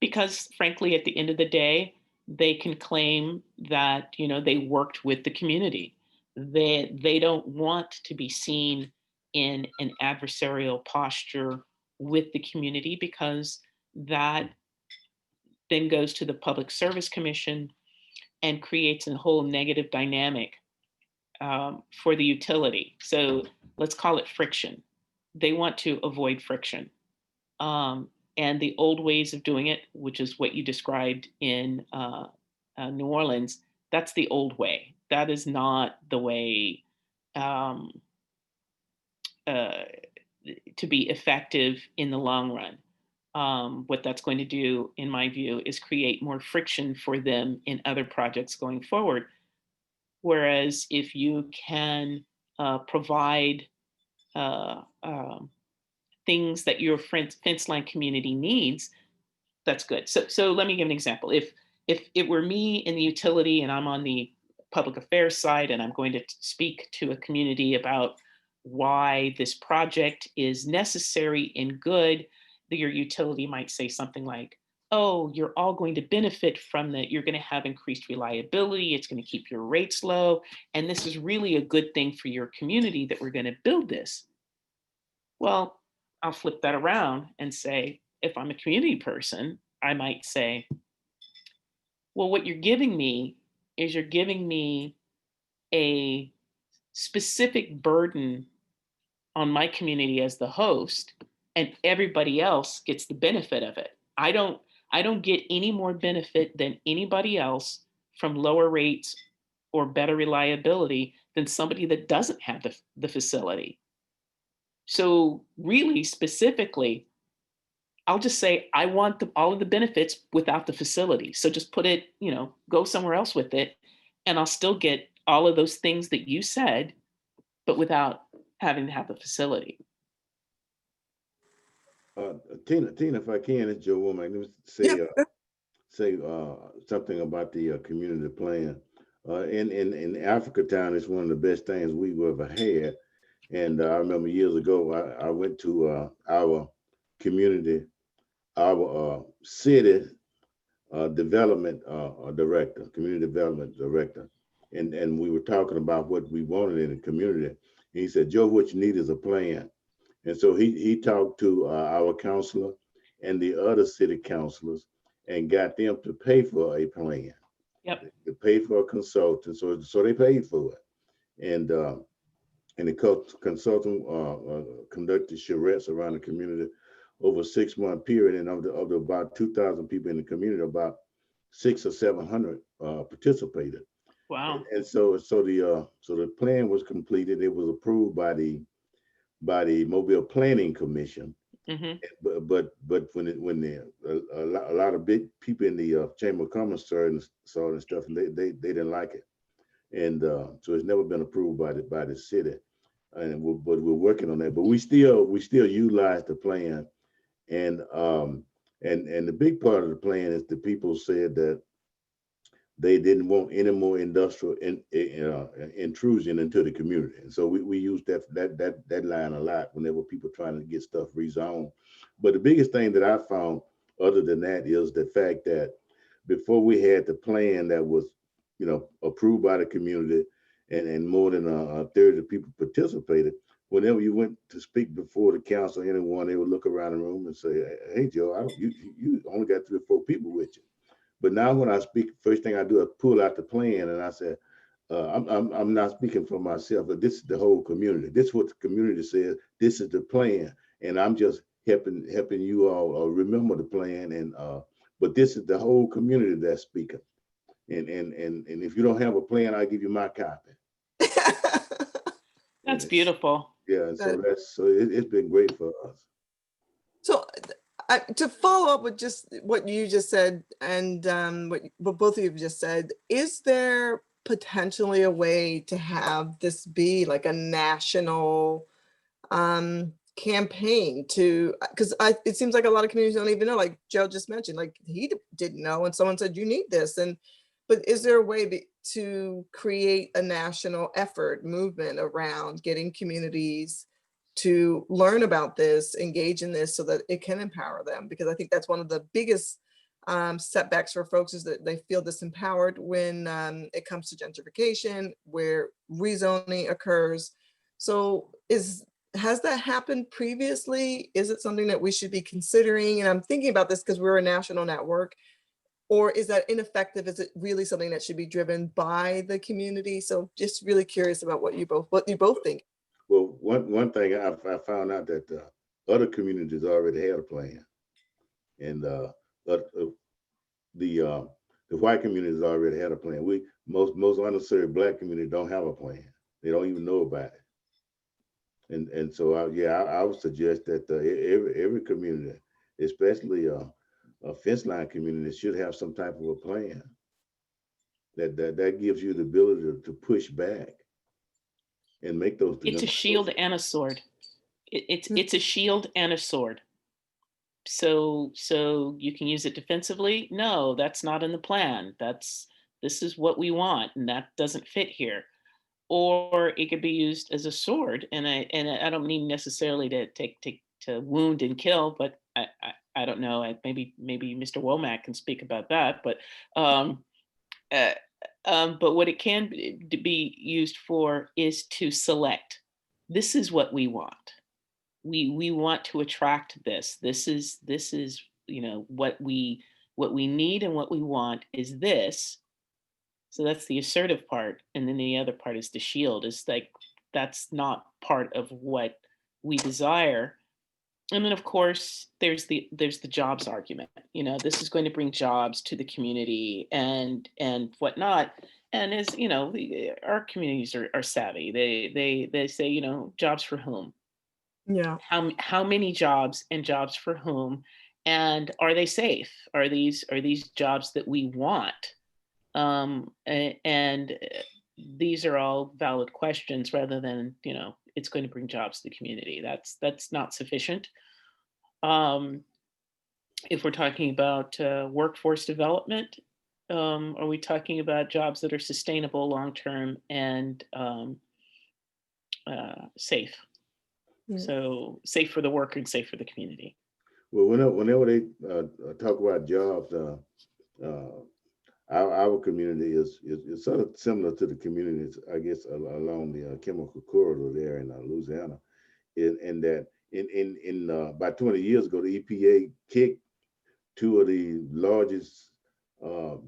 because, frankly, at the end of the day, they can claim that they worked with the community. They don't want to be seen in an adversarial posture with the community because that then goes to the Public Service Commission and creates a whole negative dynamic for the utility. So let's call it friction. They want to avoid friction. And the old ways of doing it, which is what you described in New Orleans, that's the old way. That is not the way um, uh, to be effective in the long run. What that's going to do, in my view, is create more friction for them in other projects going forward. Whereas if you can provide things that your fence line community needs, that's good. So let me give an example. If it were me in the utility and I'm on the public affairs side and I'm going to speak to a community about why this project is necessary and good, your utility might say something like, oh, you're all going to benefit from that. You're going to have increased reliability. It's going to keep your rates low. And this is really a good thing for your community that we're going to build this. Well, I'll flip that around and say, if I'm a community person, I might say, well, what you're giving me is you're giving me a specific burden on my community as the host, and everybody else gets the benefit of it. I don't get any more benefit than anybody else from lower rates or better reliability than somebody that doesn't have the facility. So really specifically, I'll just say I want all of the benefits without the facility. So just put it, go somewhere else with it, and I'll still get all of those things that you said, but without having to have the facility. Tina, if I can, it's Joe Womack. Let me say Yep. say something about the community plan. In Africa Town, it's one of the best things we've ever had. And I remember years ago, I went to our community, our city development director, community development director, and we were talking about what we wanted in the community. And he said, "Joe, what you need is a plan." And so he talked to our counselor and the other city councilors and got them to pay for a plan, Yep. to pay for a consultant. So they paid for it, and the consultant conducted charrettes around the community over a 6-month period. And of the about 2,000 people in the community, about 600 or 700 participated. Wow. And so the plan was completed. It was approved by the Mobile Planning Commission. Hmm. But a lot of big people in the Chamber of Commerce saw it and stuff, and they didn't like it. And so it's never been approved by the city. But we're working on that. But we still utilize the plan, and and the big part of the plan is the people said that they didn't want any more industrial intrusion into the community. And so we use that line a lot whenever people trying to get stuff rezoned. But the biggest thing that I found, other than that, is the fact that before we had the plan that was, approved by the community, and more than a third of the people participated. Whenever you went to speak before the council, anyone, they would look around the room and say, "Hey, Joe, you only got 3 or 4 people with you." But now when I speak, first thing I do is pull out the plan, and I say, I'm not speaking for myself, but this is the whole community. This is what the community says. This is the plan, and I'm just helping you all remember the plan. And but this is the whole community that's speaking. And if you don't have a plan, I'll give you my copy. That's beautiful. Yeah, and so That- it's been great for us. So to follow up with just what you just said and what both of you have just said, is there potentially a way to have this be like a national campaign to, because it seems like a lot of communities don't even know, like Joe just mentioned, like he didn't know and someone said you need this. But is there a way to create a national effort movement around getting communities to learn about this, engage in this, so that it can empower them? Because I think that's one of the biggest setbacks for folks, is that they feel disempowered when it comes to gentrification, where rezoning occurs. So has that happened previously? Is it something that we should be considering? And I'm thinking about this because we're a national network. Or is that ineffective? Is it really something that should be driven by the community? So just really curious about what you both think. Well, one thing I found out that other communities already had a plan, and the white communities already had a plan. Most underserved Black community don't have a plan. They don't even know about it. And so I would suggest that every community, especially a fence line community, should have some type of a plan that gives you the ability to push back and make those. It's a shield and a sword. It's a shield and a sword. So you can use it defensively. No, that's not in the plan. This is what we want, and that doesn't fit here. Or it could be used as a sword, and I don't mean necessarily to wound and kill, but I don't know. Maybe Mr. Womack can speak about that, but what it can be used for is to select. This is what we want. We want to attract this. This is what we need and what we want is this. So that's the assertive part, and then the other part is the shield. Is like that's not part of what we desire. And then of course there's the jobs argument. This is going to bring jobs to the community and whatnot. And as our communities are savvy. They say jobs for whom? Yeah. How many jobs, and jobs for whom, and are they safe? Are these jobs that we want? And these are all valid questions, rather than it's going to bring jobs to the community. That's not sufficient. If we're talking about workforce development, are we talking about jobs that are sustainable, long-term, and safe? Mm. So safe for the worker and safe for the community. Well, whenever they talk about jobs, our community is sort of similar to the communities, I guess, along the chemical corridor there in Louisiana, in that in about 20 years ago, the EPA kicked two of the largest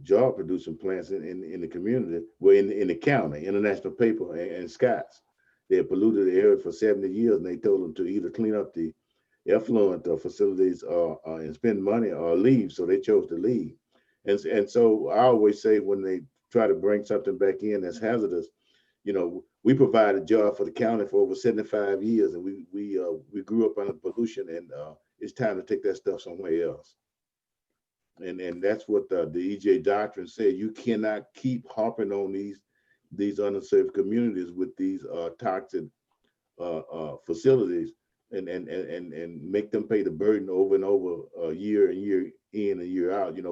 job producing plants in the community, well, in the county, International Paper and Scotts. They had polluted the area for 70 years, and they told them to either clean up the effluent facilities and spend money or leave. So they chose to leave. And so I always say when they try to bring something back in that's hazardous, you know, we provide a job for the county for over 75 years, and we grew up under pollution, and it's time to take that stuff somewhere else. And that's what the EJ doctrine said. You cannot keep harping on these underserved communities with these toxic facilities and make them pay the burden over and over, year in and year out. You know,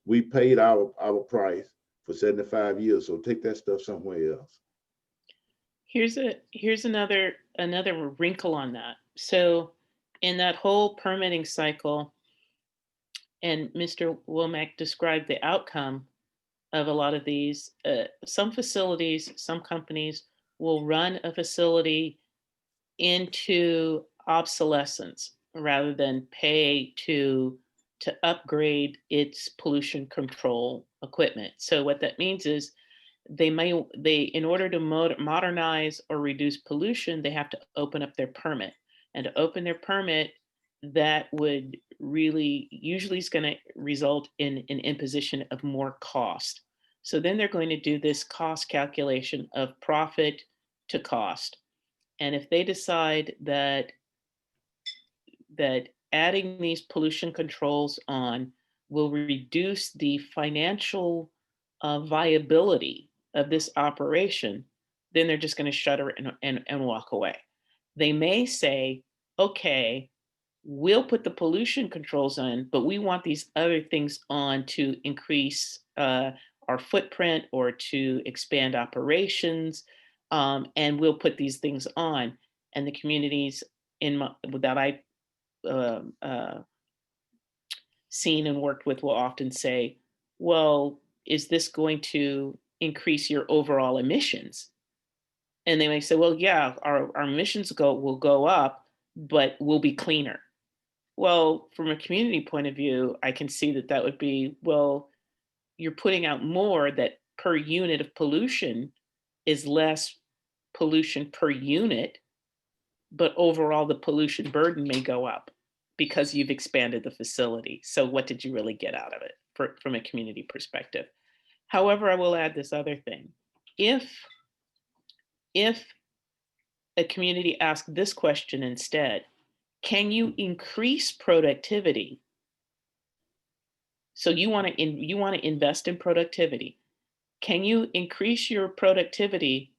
we paid our price for 75 years, so take that stuff somewhere else. Here's another wrinkle on that. So in that whole permitting cycle, and Mr. Womack described the outcome of a lot of these, some facilities, some companies will run a facility into obsolescence rather than pay to upgrade its pollution control equipment. So what that means is they in order to modernize or reduce pollution, they have to open up their permit. And to open their permit, that would really usually is going to result in an imposition of more cost. So then they're going to do this cost calculation of profit to cost. And if they decide that adding these pollution controls on will reduce the financial viability of this operation, then they're just going to shutter and walk away. They may say, okay, we'll put the pollution controls on, but we want these other things on to increase our footprint or to expand operations, and we'll put these things on. And the communities that I've seen and worked with will often say, well, is this going to increase your overall emissions? And they may say, well, yeah, our emissions will go up, but we'll be cleaner. Well, from a community point of view, I can see that would be, well, you're putting out more, that per unit of pollution is less pollution per unit, but overall the pollution burden may go up because you've expanded the facility. So what did you really get out of it from a community perspective? However, I will add this other thing. If a community asks this question instead, can you increase productivity? So you want to invest in productivity. Can you increase your productivity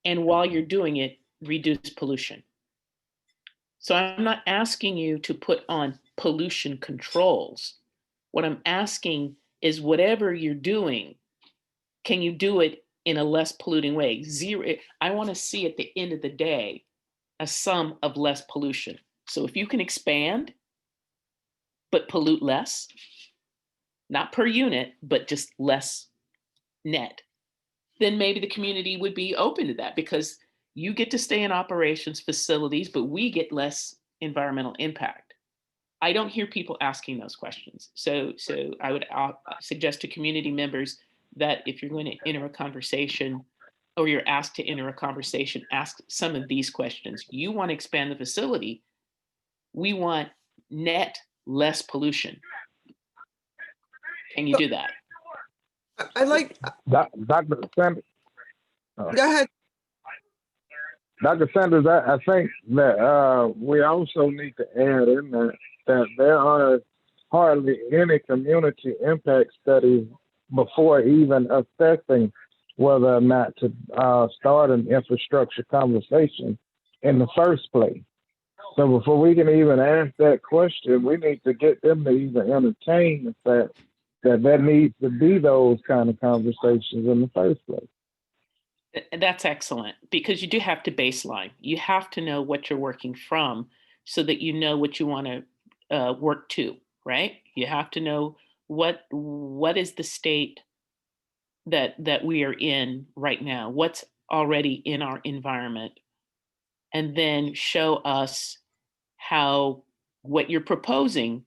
and while you're doing it, reduce pollution? So I'm not asking you to put on pollution controls. What I'm asking is whatever you're doing, can you do it in a less polluting way? Zero. I want to see at the end of the day a sum of less pollution. So if you can expand, but pollute less, not per unit, but just less net, then maybe the community would be open to that because you get to stay in operations facilities, but we get less environmental impact. I don't hear people asking those questions. So I would suggest to community members that if you're going to enter a conversation or you're asked to enter a conversation, ask some of these questions. You want to expand the facility. We want net less pollution. Can you do that? I like, Dr. Sanders. go ahead. Dr. Sanders, I think that we also need to add in that there are hardly any community impact studies before even assessing whether or not to start an infrastructure conversation in the first place. So before we can even ask that question, we need to get them to even entertain the fact that there needs to be those kind of conversations in the first place. That's excellent, because you do have to baseline. You have to know what you're working from so that you know what you want to work to, right? You have to know what is the state that we are in right now, what's already in our environment, and then show us how what you're proposing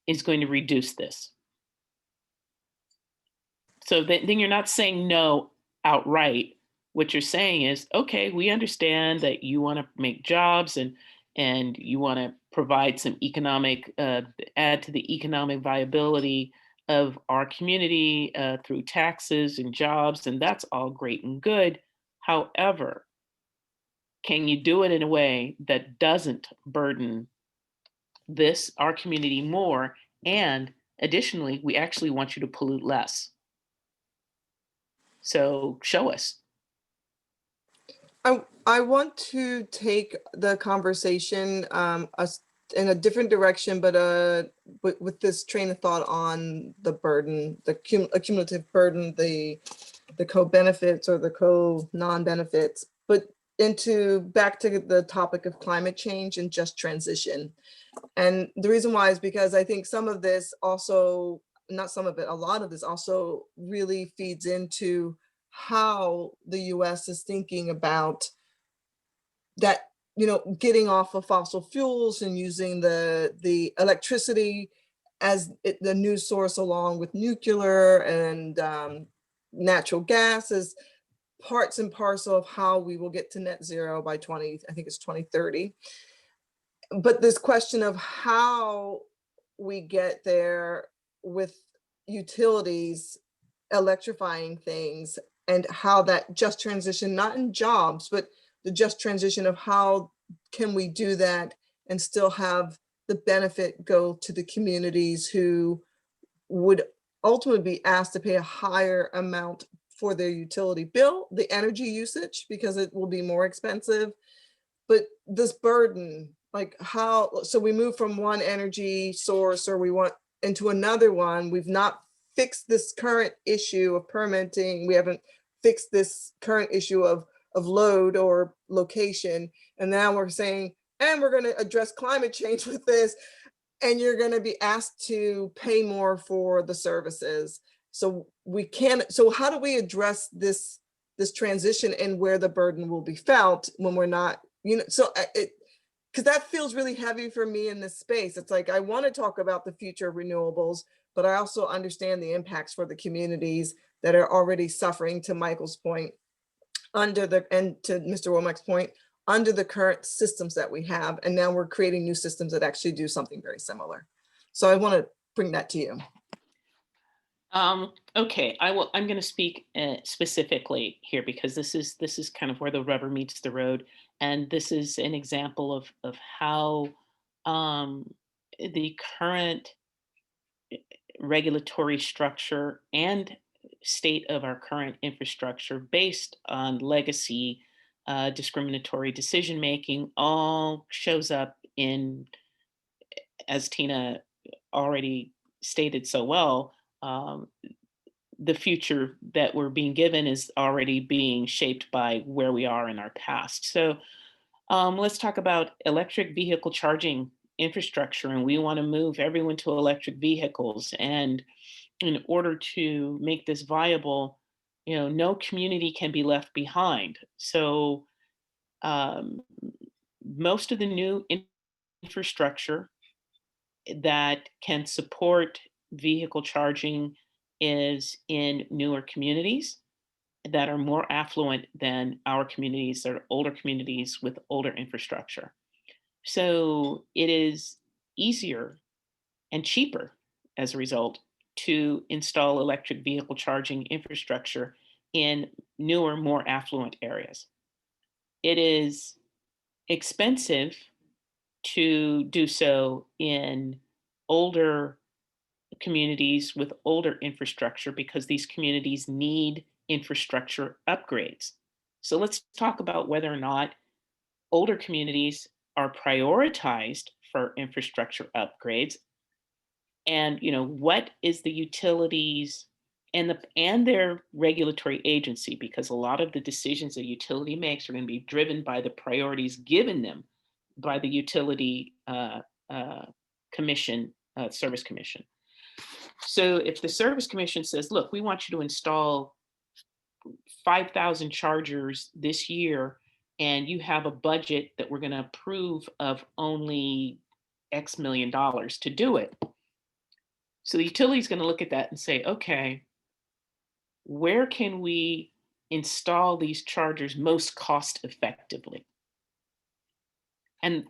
is going to reduce this. So then you're not saying no outright. What you're saying is, okay, we understand that you want to make jobs and you want to provide some economic, add to the economic viability of our community through taxes and jobs, and that's all great and good. However, can you do it in a way that doesn't burden our community more? And additionally, we actually want you to pollute less. So show us. I want to take the conversation in a different direction, but with this train of thought on the burden, the cumulative burden, the co-benefits or the co-non-benefits, but back to the topic of climate change and just transition. And the reason why is because I think some of this also, not some of it, a lot of this also really feeds into how the US is thinking about that, getting off of fossil fuels and using the electricity as the new source, along with nuclear and natural gas, is parts and parcel of how we will get to net zero by 2030. But this question of how we get there with utilities electrifying things, and how that just transition, not in jobs, but the just transition of how can we do that and still have the benefit go to the communities who would ultimately be asked to pay a higher amount for their utility bill, the energy usage, because it will be more expensive. But this burden, like so we move from one energy source, or we want into another one. We've not fixed this current issue of permitting. We haven't fixed this current issue of load or location. And now we're saying, and we're going to address climate change with this, and you're going to be asked to pay more for the services. So so how do we address this transition and where the burden will be felt when we're not, so because that feels really heavy for me in this space. It's like, I want to talk about the future of renewables, but I also understand the impacts for the communities that are already suffering, to Michael's point, and to Mr. Womack's point, under the current systems that we have. And now we're creating new systems that actually do something very similar. So I want to bring that to you. Okay, I'm going to speak specifically here, because this is kind of where the rubber meets the road, and this is an example of how the current regulatory structure and state of our current infrastructure, based on legacy, discriminatory decision making, all shows up in, as Tina already stated so well, the future that we're being given is already being shaped by where we are in our past. So let's talk about electric vehicle charging infrastructure. And we want to move everyone to electric vehicles. And in order to make this viable, no community can be left behind. So most of the new infrastructure that can support vehicle charging is in newer communities that are more affluent than our communities, that are older communities with older infrastructure. So it is easier and cheaper, as a result, to install electric vehicle charging infrastructure in newer, more affluent areas. It is expensive to do so in older communities with older infrastructure, because these communities need infrastructure upgrades. So let's talk about whether or not older communities are prioritized for infrastructure upgrades, And, what is the utilities and their regulatory agency, because a lot of the decisions a utility makes are going to be driven by the priorities given them by the utility commission, service commission. So if the service commission says, look, we want you to install 5,000 chargers this year, and you have a budget that we're going to approve of only X million dollars to do it. So the utility is going to look at that and say, okay, where can we install these chargers most cost effectively? And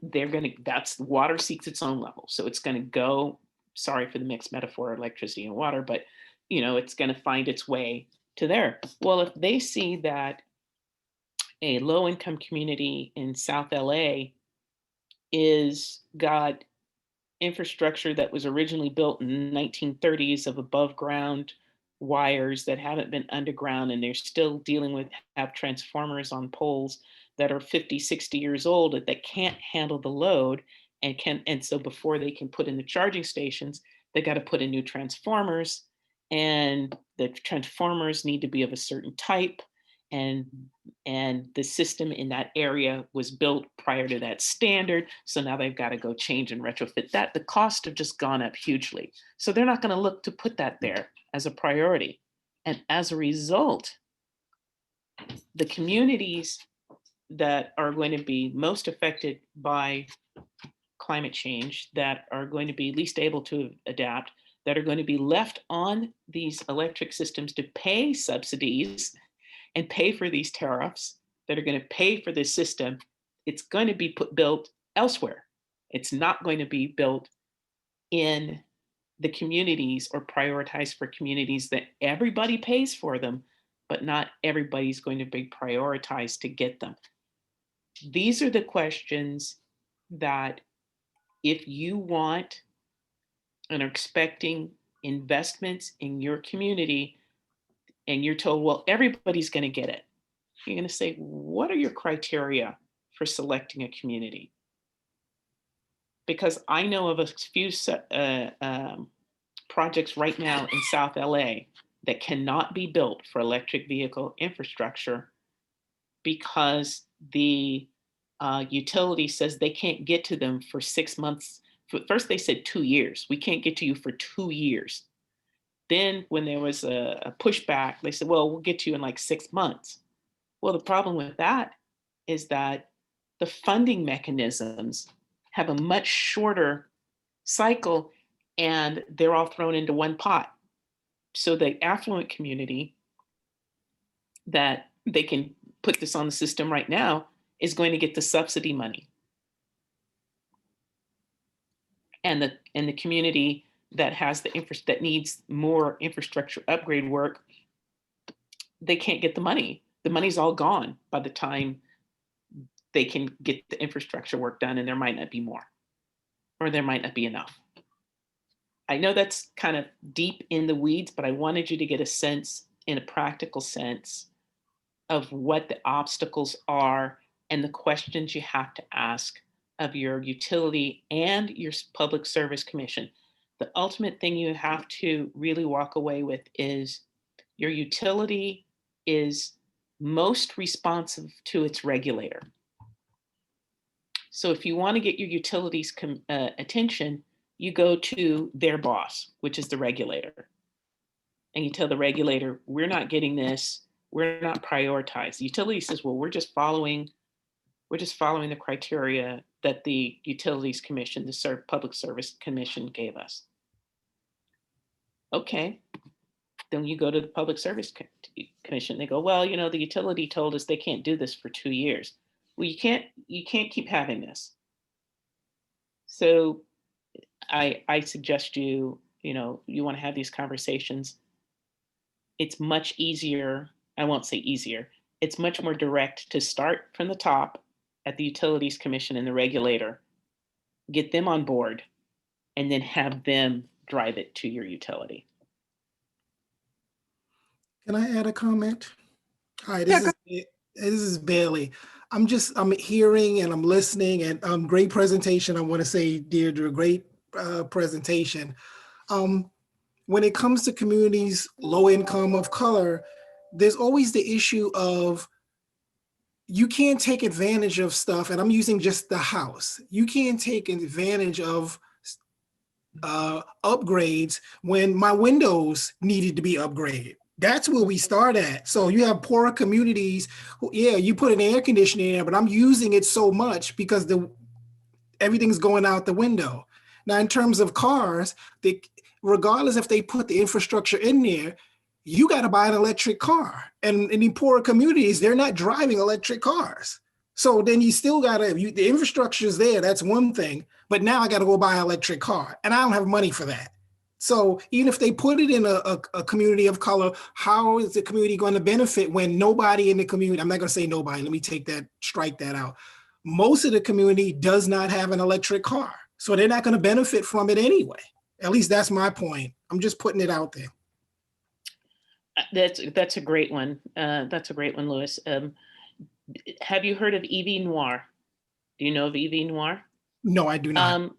that's water seeks its own level. So it's going to go, sorry for the mixed metaphor, electricity and water, but it's going to find its way to there. Well, if they see that a low income community in South LA is got infrastructure that was originally built in the 1930s of above ground wires that haven't been underground, and they're still dealing with have transformers on poles that are 50, 60 years old that can't handle the load, and so before they can put in the charging stations, they got to put in new transformers, and the transformers need to be of a certain type, and the system in that area was built prior to that standard. So now they've got to go change and retrofit that. The costs have just gone up hugely. So they're not going to look to put that there as a priority. And as a result, the communities that are going to be most affected by climate change, that are going to be least able to adapt, that are going to be left on these electric systems to pay subsidies and pay for these tariffs, that are going to pay for this system, it's going to be built elsewhere. It's not going to be built in the communities or prioritized for communities that everybody pays for them, but not everybody's going to be prioritized to get them. These are the questions that, if you want and are expecting investments in your community, and you're told, well, everybody's going to get it, you're going to say, what are your criteria for selecting a community? Because I know of a few projects right now in South LA that cannot be built for electric vehicle infrastructure because the utility says they can't get to them for 6 months. First, they said 2 years. We can't get to you for 2 years. Then when there was a pushback, they said, well, we'll get to you in like 6 months. Well, the problem with that is that the funding mechanisms have a much shorter cycle, and they're all thrown into one pot. So the affluent community that they can put this on the system right now is going to get the subsidy money. And the community that has that needs more infrastructure upgrade work, they can't get the money. The money's all gone by the time they can get the infrastructure work done, and there might not be more, or there might not be enough. I know that's kind of deep in the weeds, but I wanted you to get a sense, in a practical sense, of what the obstacles are and the questions you have to ask of your utility and your public service commission. The ultimate thing you have to really walk away with is your utility is most responsive to its regulator. So if you want to get your utilities attention, you go to their boss, which is the regulator. And you tell the regulator, we're not getting this, we're not prioritized. The utility says, well, we're just following the criteria that the Utilities Commission, the Public Service Commission gave us. Okay, then you go to the Public Service Commission. They go, well, the utility told us they can't do this for 2 years. Well, you can't keep having this. So I suggest you want to have these conversations. It's much easier. I won't say easier. It's much more direct to start from the top at the Utilities Commission and the regulator, get them on board, and then have them drive it to your utility. Can I add a comment? Hi, Yeah, this is Bailey. I'm hearing and I'm listening, and great presentation. I want to say, Deirdre, great presentation. When it comes to communities, low income, of color, there's always the issue of you can't take advantage of stuff, and I'm using just the house. You can't take advantage of upgrades when my windows needed to be upgraded. That's where we start at. So you have poorer communities who, yeah, you put an air conditioner in there, but I'm using it so much because everything's going out the window. Now, in terms of cars, regardless if they put the infrastructure in there, you got to buy an electric car. And in the poorer communities, they're not driving electric cars. So then you still got to, the infrastructure is there, that's one thing, but now I got to go buy an electric car and I don't have money for that. So even if they put it in a community of color, how is the community going to benefit when nobody in the community, I'm not going to say nobody, let me strike that out. Most of the community does not have an electric car. So they're not going to benefit from it anyway. At least that's my point. I'm just putting it out there. That's a great one. That's a great one, Louis. Have you heard of EV Noir? Do you know of EV Noir? No, I do not.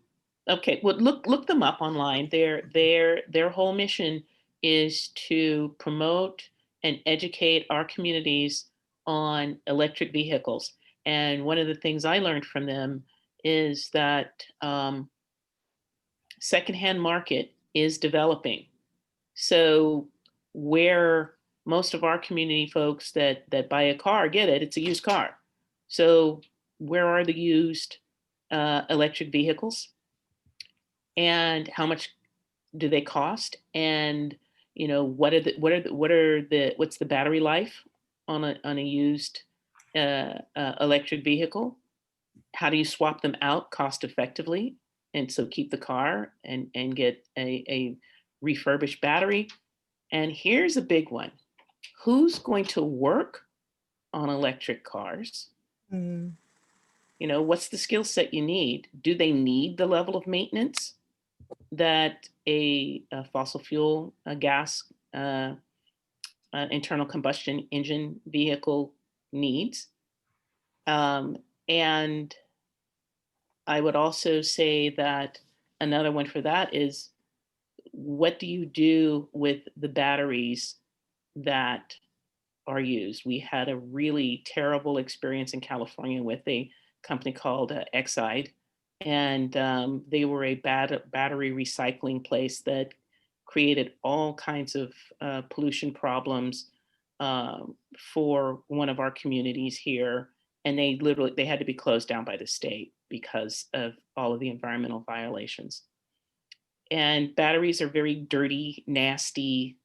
Okay, well, look them up online. Their whole mission is to promote and educate our communities on electric vehicles. And one of the things I learned from them is that secondhand market is developing. So where most of our community folks that buy a car get it, it's a used car. So where are the used electric vehicles? And how much do they cost? And what's the battery life on a used electric vehicle? How do you swap them out cost effectively? And so keep the car and get a refurbished battery. And here's a big one. Who's going to work on electric cars? Mm. What's the skill set you need? Do they need the level of maintenance that a fossil fuel, a gas, internal combustion engine vehicle needs? And I would also say that another one for that is, what do you do with the batteries that are used? We had a really terrible experience in California with a company called Exide, and they were a battery recycling place that created all kinds of pollution problems for one of our communities here. And they had to be closed down by the state because of all of the environmental violations. And batteries are very dirty, nasty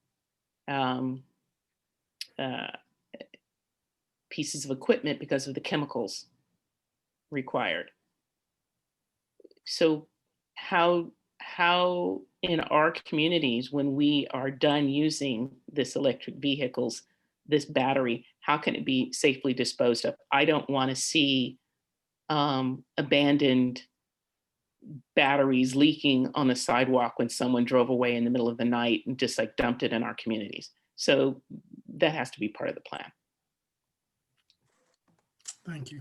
pieces of equipment because of the chemicals required. So how in our communities, when we are done using this electric vehicles, this battery, how can it be safely disposed of? I don't want to see abandoned batteries leaking on the sidewalk when someone drove away in the middle of the night and just like dumped it in our communities. So that has to be part of the plan. Thank you.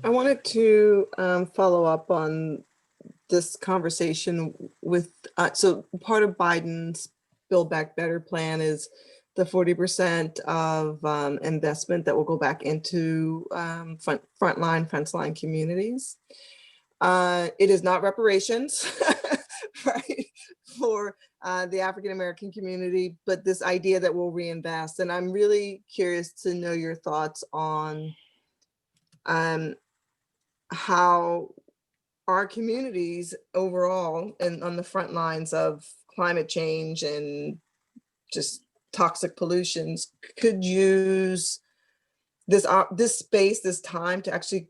I wanted to follow up on this conversation with, so part of Biden's Build Back Better plan is the 40% of investment that will go back into frontline communities. It is not reparations, right, for the African-American community, but this idea that we'll reinvest. And I'm really curious to know your thoughts on how our communities overall and on the front lines of climate change and just toxic pollutions could use this space, this time to actually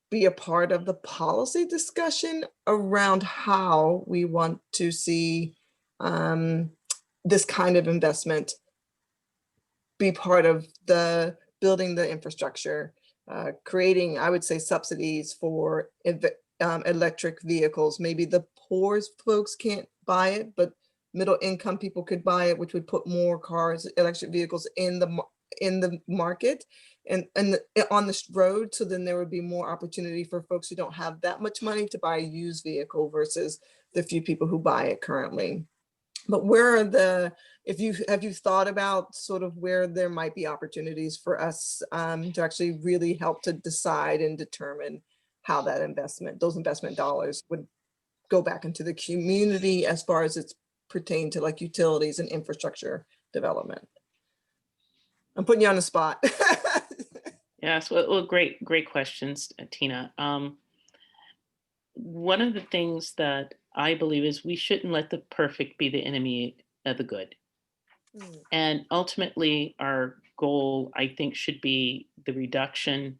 be a part of the policy discussion around how we want to see this kind of investment be part of the building the infrastructure, creating, I would say, subsidies for electric vehicles. Maybe the poorest folks can't buy it, but middle income people could buy it, which would put more cars, electric vehicles in in the market and on this road. So then there would be more opportunity for folks who don't have that much money to buy a used vehicle versus the few people who buy it currently. But where are have you thought about sort of where there might be opportunities for us to actually really help to decide and determine how those investment dollars would go back into the community as far as it's pertain to like utilities and infrastructure development? I'm putting you on the spot. Yes, well, great questions, Tina. One of the things that I believe is we shouldn't let the perfect be the enemy of the good. And ultimately, our goal, I think, should be the reduction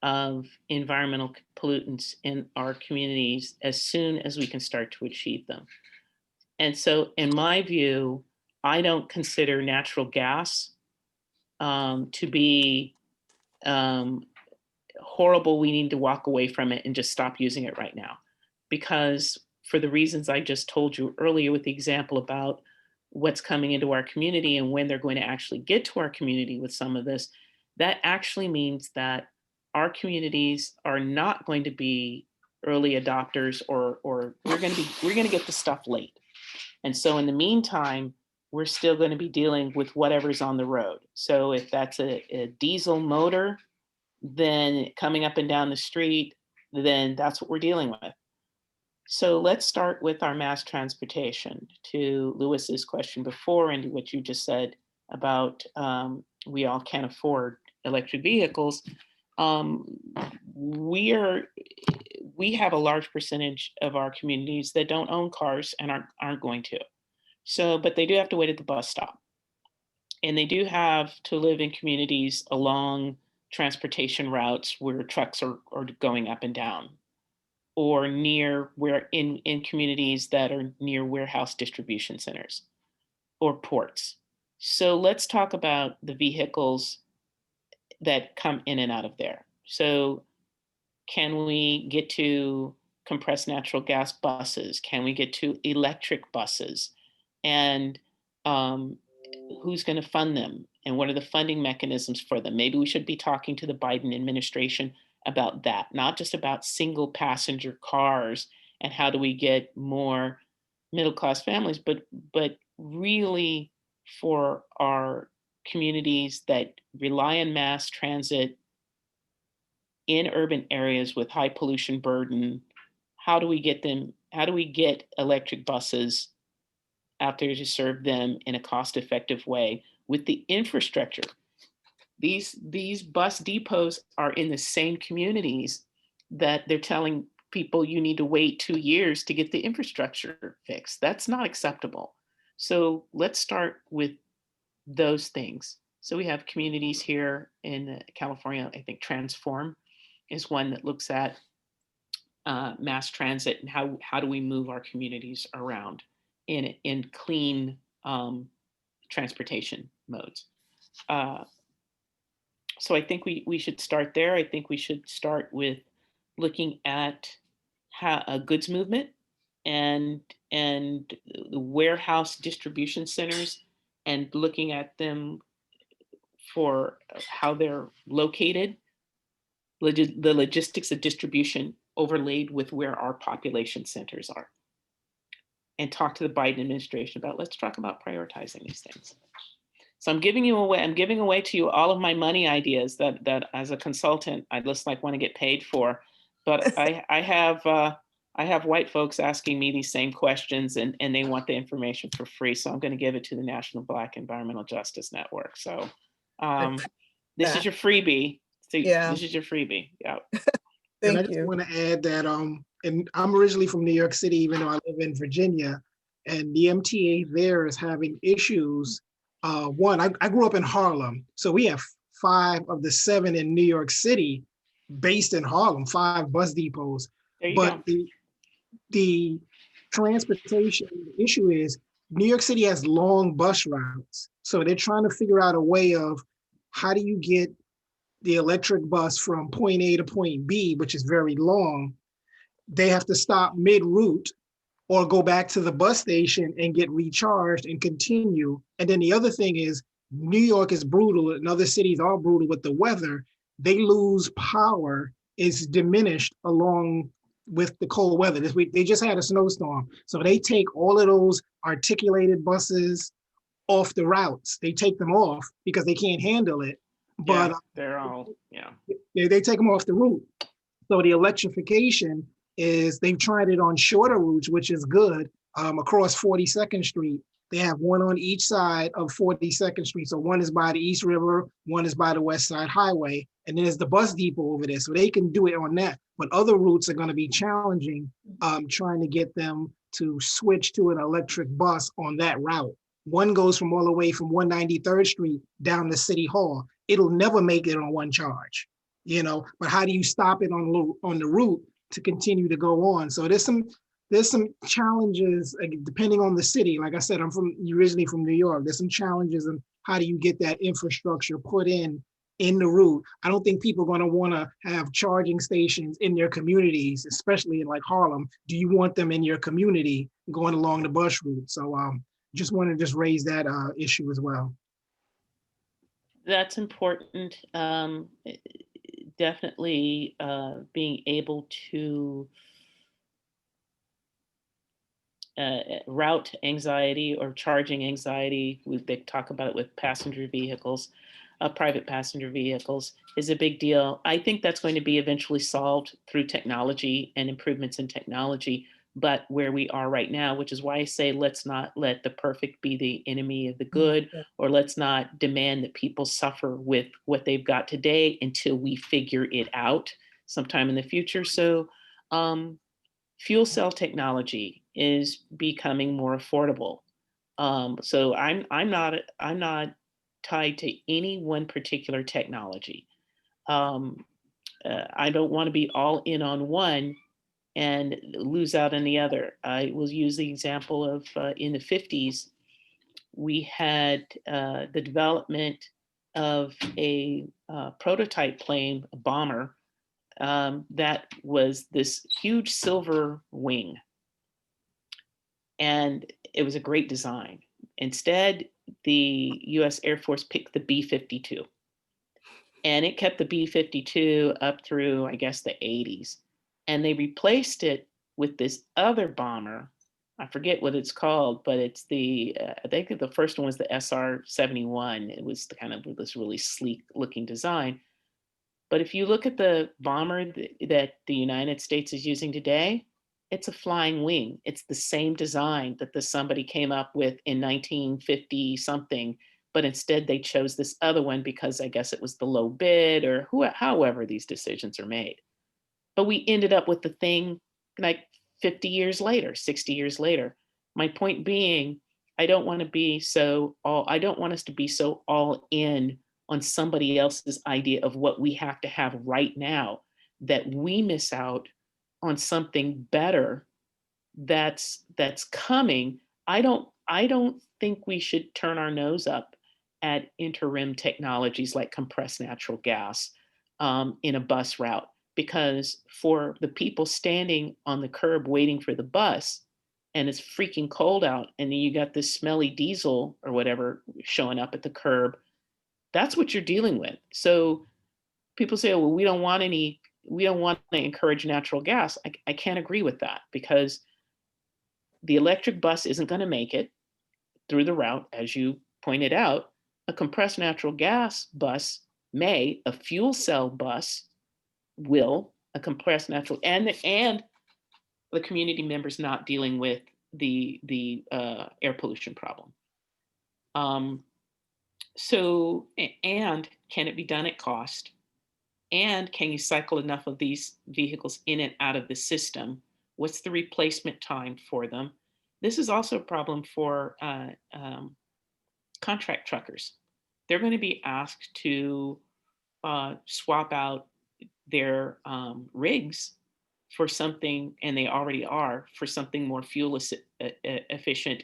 of environmental pollutants in our communities as soon as we can start to achieve them. And so, in my view, I don't consider natural gas to be horrible. We need to walk away from it and just stop using it right now. Because for the reasons I just told you earlier with the example about what's coming into our community and when they're going to actually get to our community with some of this, that actually means that our communities are not going to be early adopters, or we're going to get the stuff late. And so in the meantime, we're still going to be dealing with whatever's on the road. So if that's a diesel motor, then coming up and down the street, then that's what we're dealing with. So let's start with our mass transportation. To Lewis's question before and what you just said about we all can't afford electric vehicles. We have a large percentage of our communities that don't own cars and aren't going to. So, but they do have to wait at the bus stop. And they do have to live in communities along transportation routes where trucks are going up and down, or near where in communities that are near warehouse distribution centers or ports. So let's talk about the vehicles that come in and out of there. So can we get to compressed natural gas buses? Can we get to electric buses? And who's going to fund them? And what are the funding mechanisms for them? Maybe we should be talking to the Biden administration about that, not just about single passenger cars and how do we get more middle-class families, but really for our communities that rely on mass transit in urban areas with high pollution burden. How do we get electric buses out there to serve them in a cost-effective way with the infrastructure? These bus depots are in the same communities that they're telling people you need to wait 2 years to get the infrastructure fixed. That's not acceptable. So let's start with those things. So we have communities here in California. I think Transform is one that looks at mass transit and how do we move our communities around in clean transportation modes. So I think we should start there. I think we should start with looking at a goods movement and the warehouse distribution centers and looking at them for how they're located, the logistics of distribution overlaid with where our population centers are, and talk to the Biden administration about, let's talk about prioritizing these things. So I'm giving away to you all of my money ideas that as a consultant, I'd just want to get paid for, but I have white folks asking me these same questions and they want the information for free. So I'm going to give it to the National Black Environmental Justice Network. So this is your freebie. So Yeah. This is your freebie. Yeah. And I Thank just you. want to add that, and I'm originally from New York City, even though I live in Virginia, and the MTA there is having issues. One, I grew up in Harlem, so we have 5 of the 7 in New York City based in Harlem, 5 bus depots. There you But go. the transportation issue is New York City has long bus routes. So they're trying to figure out a way of how do you get the electric bus from point A to point B, which is very long. They have to stop mid-route or go back to the bus station and get recharged and continue. And then the other thing is New York is brutal and other cities are brutal with the weather, they lose power is diminished along with the cold weather. This week, they just had a snowstorm. So they take all of those articulated buses off the routes. They take them off because they can't handle it. But Yeah, they're all, yeah. they take them off the route. So the electrification is they've tried it on shorter routes, which is good. Across 42nd Street, they have one on each side of 42nd Street. So one is by the East River, one is by the West Side Highway, and then there's the bus depot over there. So they can do it on that. But other routes are going to be challenging, trying to get them to switch to an electric bus on that route. One goes from all the way from 193rd Street down to City Hall. It'll never make it on one charge, but how do you stop it on the route to continue to go on? So there's some challenges depending on the city. Like I said, I'm originally from New York. There's some challenges in how do you get that infrastructure put in the route. I don't think people are going to want to have charging stations in their communities, especially in like Harlem. Do you want them in your community going along the bus route? So just want to raise that issue as well. That's important. Definitely being able to route anxiety or charging anxiety. They talk about it with passenger vehicles, private passenger vehicles is a big deal. I think that's going to be eventually solved through technology and improvements in technology. But where we are right now, which is why I say let's not let the perfect be the enemy of the good, or let's not demand that people suffer with what they've got today until we figure it out sometime in the future. So fuel cell technology is becoming more affordable. So I'm not tied to any one particular technology. I don't want to be all in on one and lose out on the other. I will use the example of in the 50s, we had the development of a prototype plane, a bomber, that was this huge silver wing. And it was a great design. Instead, the US Air Force picked the B-52. And it kept the B-52 up through, I guess, the 80s. And they replaced it with this other bomber. I forget what it's called, but it's I think the first one was the SR-71. It was kind of this really sleek looking design. But if you look at the bomber that the United States is using today, it's a flying wing. It's the same design that somebody came up with in 1950 something, but instead they chose this other one because I guess it was the low bid or however these decisions are made. But we ended up with the thing like 50 years later, 60 years later. My point being, I don't want us to be so all in on somebody else's idea of what we have to have right now that we miss out on something better that's coming. I don't think we should turn our nose up at interim technologies like compressed natural gas in a bus route, because for the people standing on the curb waiting for the bus and it's freaking cold out and then you got this smelly diesel or whatever showing up at the curb, that's what you're dealing with. So people say, oh, well, we don't want to encourage natural gas. I can't agree with that, because the electric bus isn't going to make it through the route, as you pointed out. A compressed natural gas bus may, a fuel cell bus will, a compressed natural, and the community members not dealing with the air pollution problem. So, and can it be done at cost? And can you cycle enough of these vehicles in and out of the system? What's the replacement time for them? This is also a problem for contract truckers. They're going to be asked to swap out their rigs for something, and they already are, for something more fuel efficient.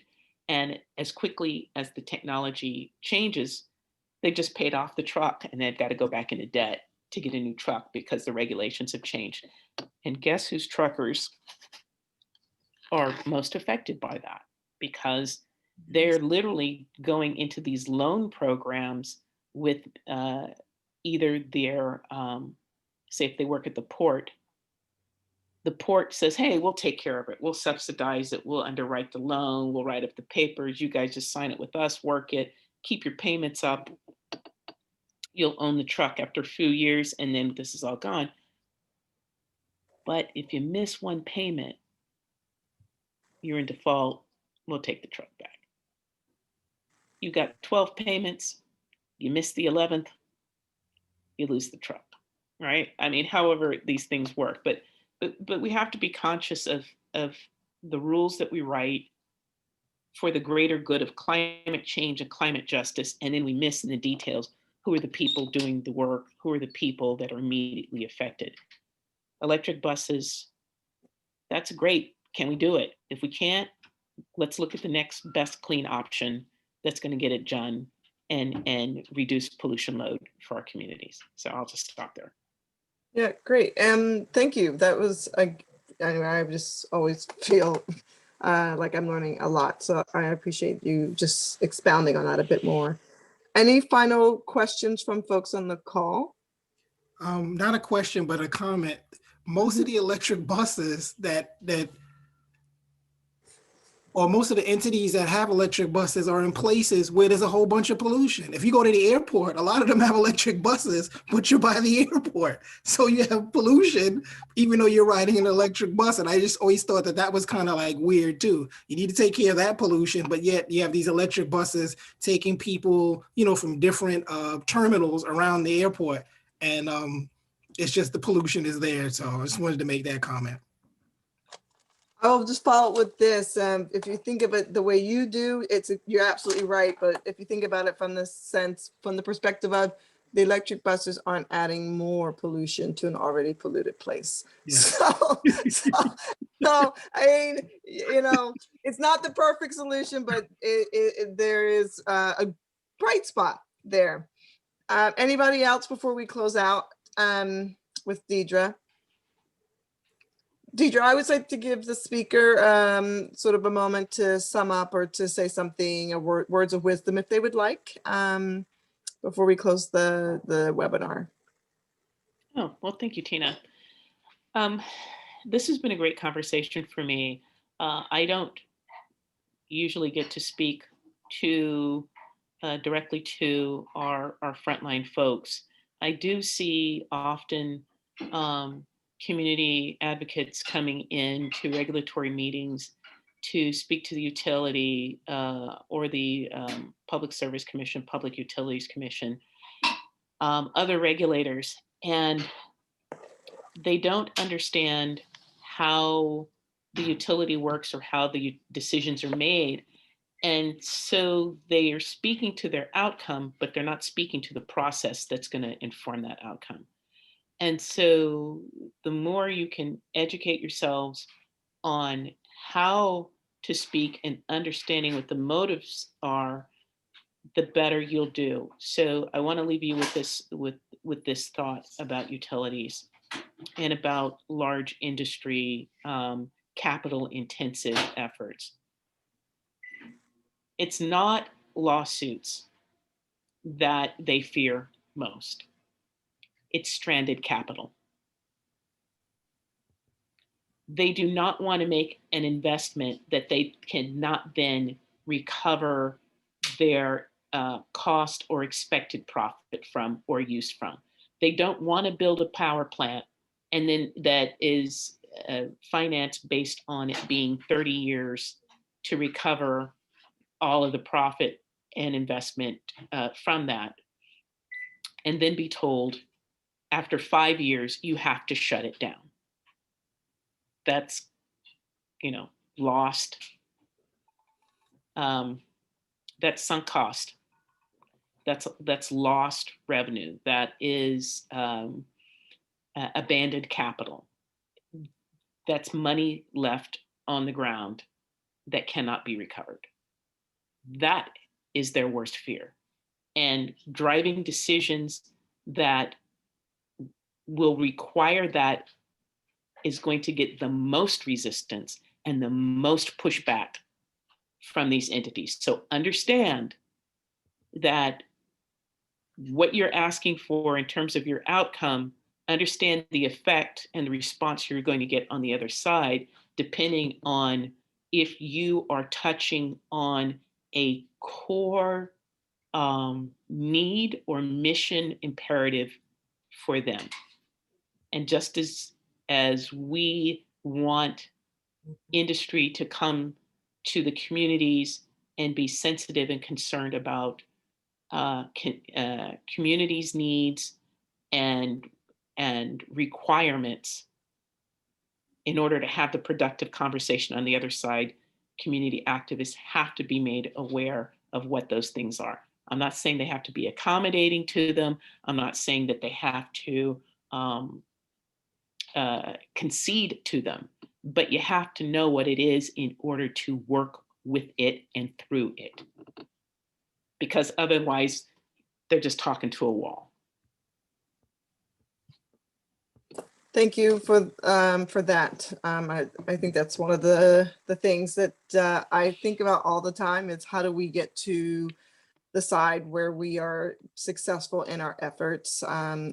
And as quickly as the technology changes, they just paid off the truck and they've got to go back into debt to get a new truck because the regulations have changed. And guess whose truckers are most affected by that? Because They're literally going into these loan programs with either their, say if they work at the port says, hey, we'll take care of it. We'll subsidize it. We'll underwrite the loan. We'll write up the papers. You guys just sign it with us, work it, keep your payments up. You'll own the truck after a few years, and then this is all gone. But if you miss one payment, you're in default. We'll take the truck back. You got 12 payments. You miss the 11th, you lose the truck, right? I mean, however these things work, but we have to be conscious of the rules that we write for the greater good of climate change and climate justice, and then we miss in the details who are the people doing the work, who are the people that are immediately affected. Electric buses, that's great. Can we do it? If we can't, let's look at the next best clean option that's going to get it done and reduce pollution load for our communities. So I'll just stop there. Yeah, great. Thank you. That was, I just always feel like I'm learning a lot. So I appreciate you just expounding on that a bit more. Any final questions from folks on the call? Not a question, but a comment. Most of the electric buses or most of the entities that have electric buses are in places where there's a whole bunch of pollution. If you go to the airport, a lot of them have electric buses, but you're by the airport. So you have pollution, even though you're riding an electric bus. And I just always thought that was kind of like weird too. You need to take care of that pollution, but yet you have these electric buses taking people, from different terminals around the airport. And it's just the pollution is there. So I just wanted to make that comment. I'll just follow up with this. If you think of it the way you do, you're absolutely right. But if you think about it from the perspective of the electric buses aren't adding more pollution to an already polluted place. Yeah. So I mean, it's not the perfect solution, but there is a bright spot there. Anybody else before we close out with Deidre? Deidre, I would like to give the speaker sort of a moment to sum up or to say something, words of wisdom if they would like, before we close the webinar. Oh, well, thank you, Tina. This has been a great conversation for me. I don't usually get to speak directly to our frontline folks. I do see often community advocates coming into regulatory meetings to speak to the utility or the Public Service Commission, Public Utilities Commission, other regulators, and they don't understand how the utility works or how the decisions are made. And so they are speaking to their outcome, but they're not speaking to the process that's going to inform that outcome. And so the more you can educate yourselves on how to speak and understanding what the motives are, the better you'll do. So I want to leave you with this thought about utilities and about large industry, capital intensive efforts. It's not lawsuits that they fear most. It's stranded capital. They do not want to make an investment that they cannot then recover their cost or expected profit from or use from. They don't want to build a power plant and then that is financed based on it being 30 years to recover all of the profit and investment from that, and then be told after 5 years, you have to shut it down. That's, lost. That's sunk cost. That's lost revenue. That is abandoned capital. That's money left on the ground that cannot be recovered. That is their worst fear. And driving decisions that will require that is going to get the most resistance and the most pushback from these entities. So understand that what you're asking for in terms of your outcome, understand the effect and the response you're going to get on the other side, depending on if you are touching on a core need or mission imperative for them. And just as we want industry to come to the communities and be sensitive and concerned about communities' needs and requirements in order to have the productive conversation on the other side, community activists have to be made aware of what those things are. I'm not saying they have to be accommodating to them. I'm not saying that they have to concede to them, but you have to know what it is in order to work with it and through it. Because otherwise, they're just talking to a wall. Thank you for that. I think that's one of the things that I think about all the time is how do we get to the side where we are successful in our efforts?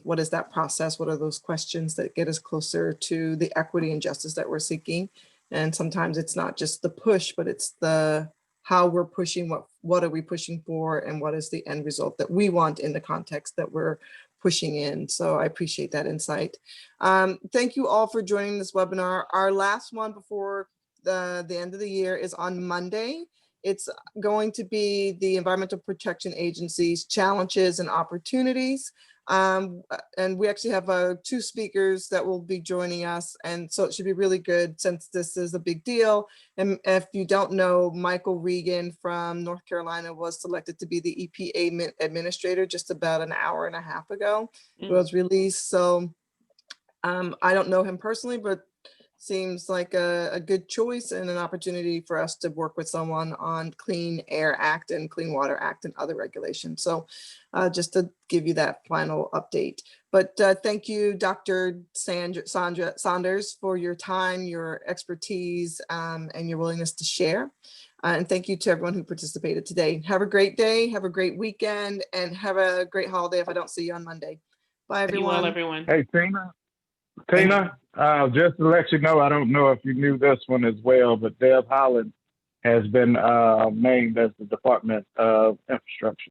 What is that process? What are those questions that get us closer to the equity and justice that we're seeking? And sometimes it's not just the push, but it's the how we're pushing, what are we pushing for, and what is the end result that we want in the context that we're pushing in. So I appreciate that insight. Thank you all for joining this webinar. Our last one before the end of the year is on Monday. It's going to be the Environmental Protection Agency's challenges and opportunities. And we actually have 2 speakers that will be joining us. And so it should be really good since this is a big deal. And if you don't know, Michael Regan from North Carolina was selected to be the EPA administrator just about an hour and a half ago. It was released. So I don't know him personally, but seems like a good choice and an opportunity for us to work with someone on Clean Air Act and Clean Water Act and other regulations. So just to give you that final update. But thank you, Dr. Sandra Saunders, for your time, your expertise, and your willingness to share. And thank you to everyone who participated today. Have a great day, have a great weekend, and have a great holiday if I don't see you on Monday. Bye, Be well, everyone. everyone. Hey, Tina, just to let you know, I don't know if you knew this one as well, but Deb Holland has been named as the Department of Infrastructure.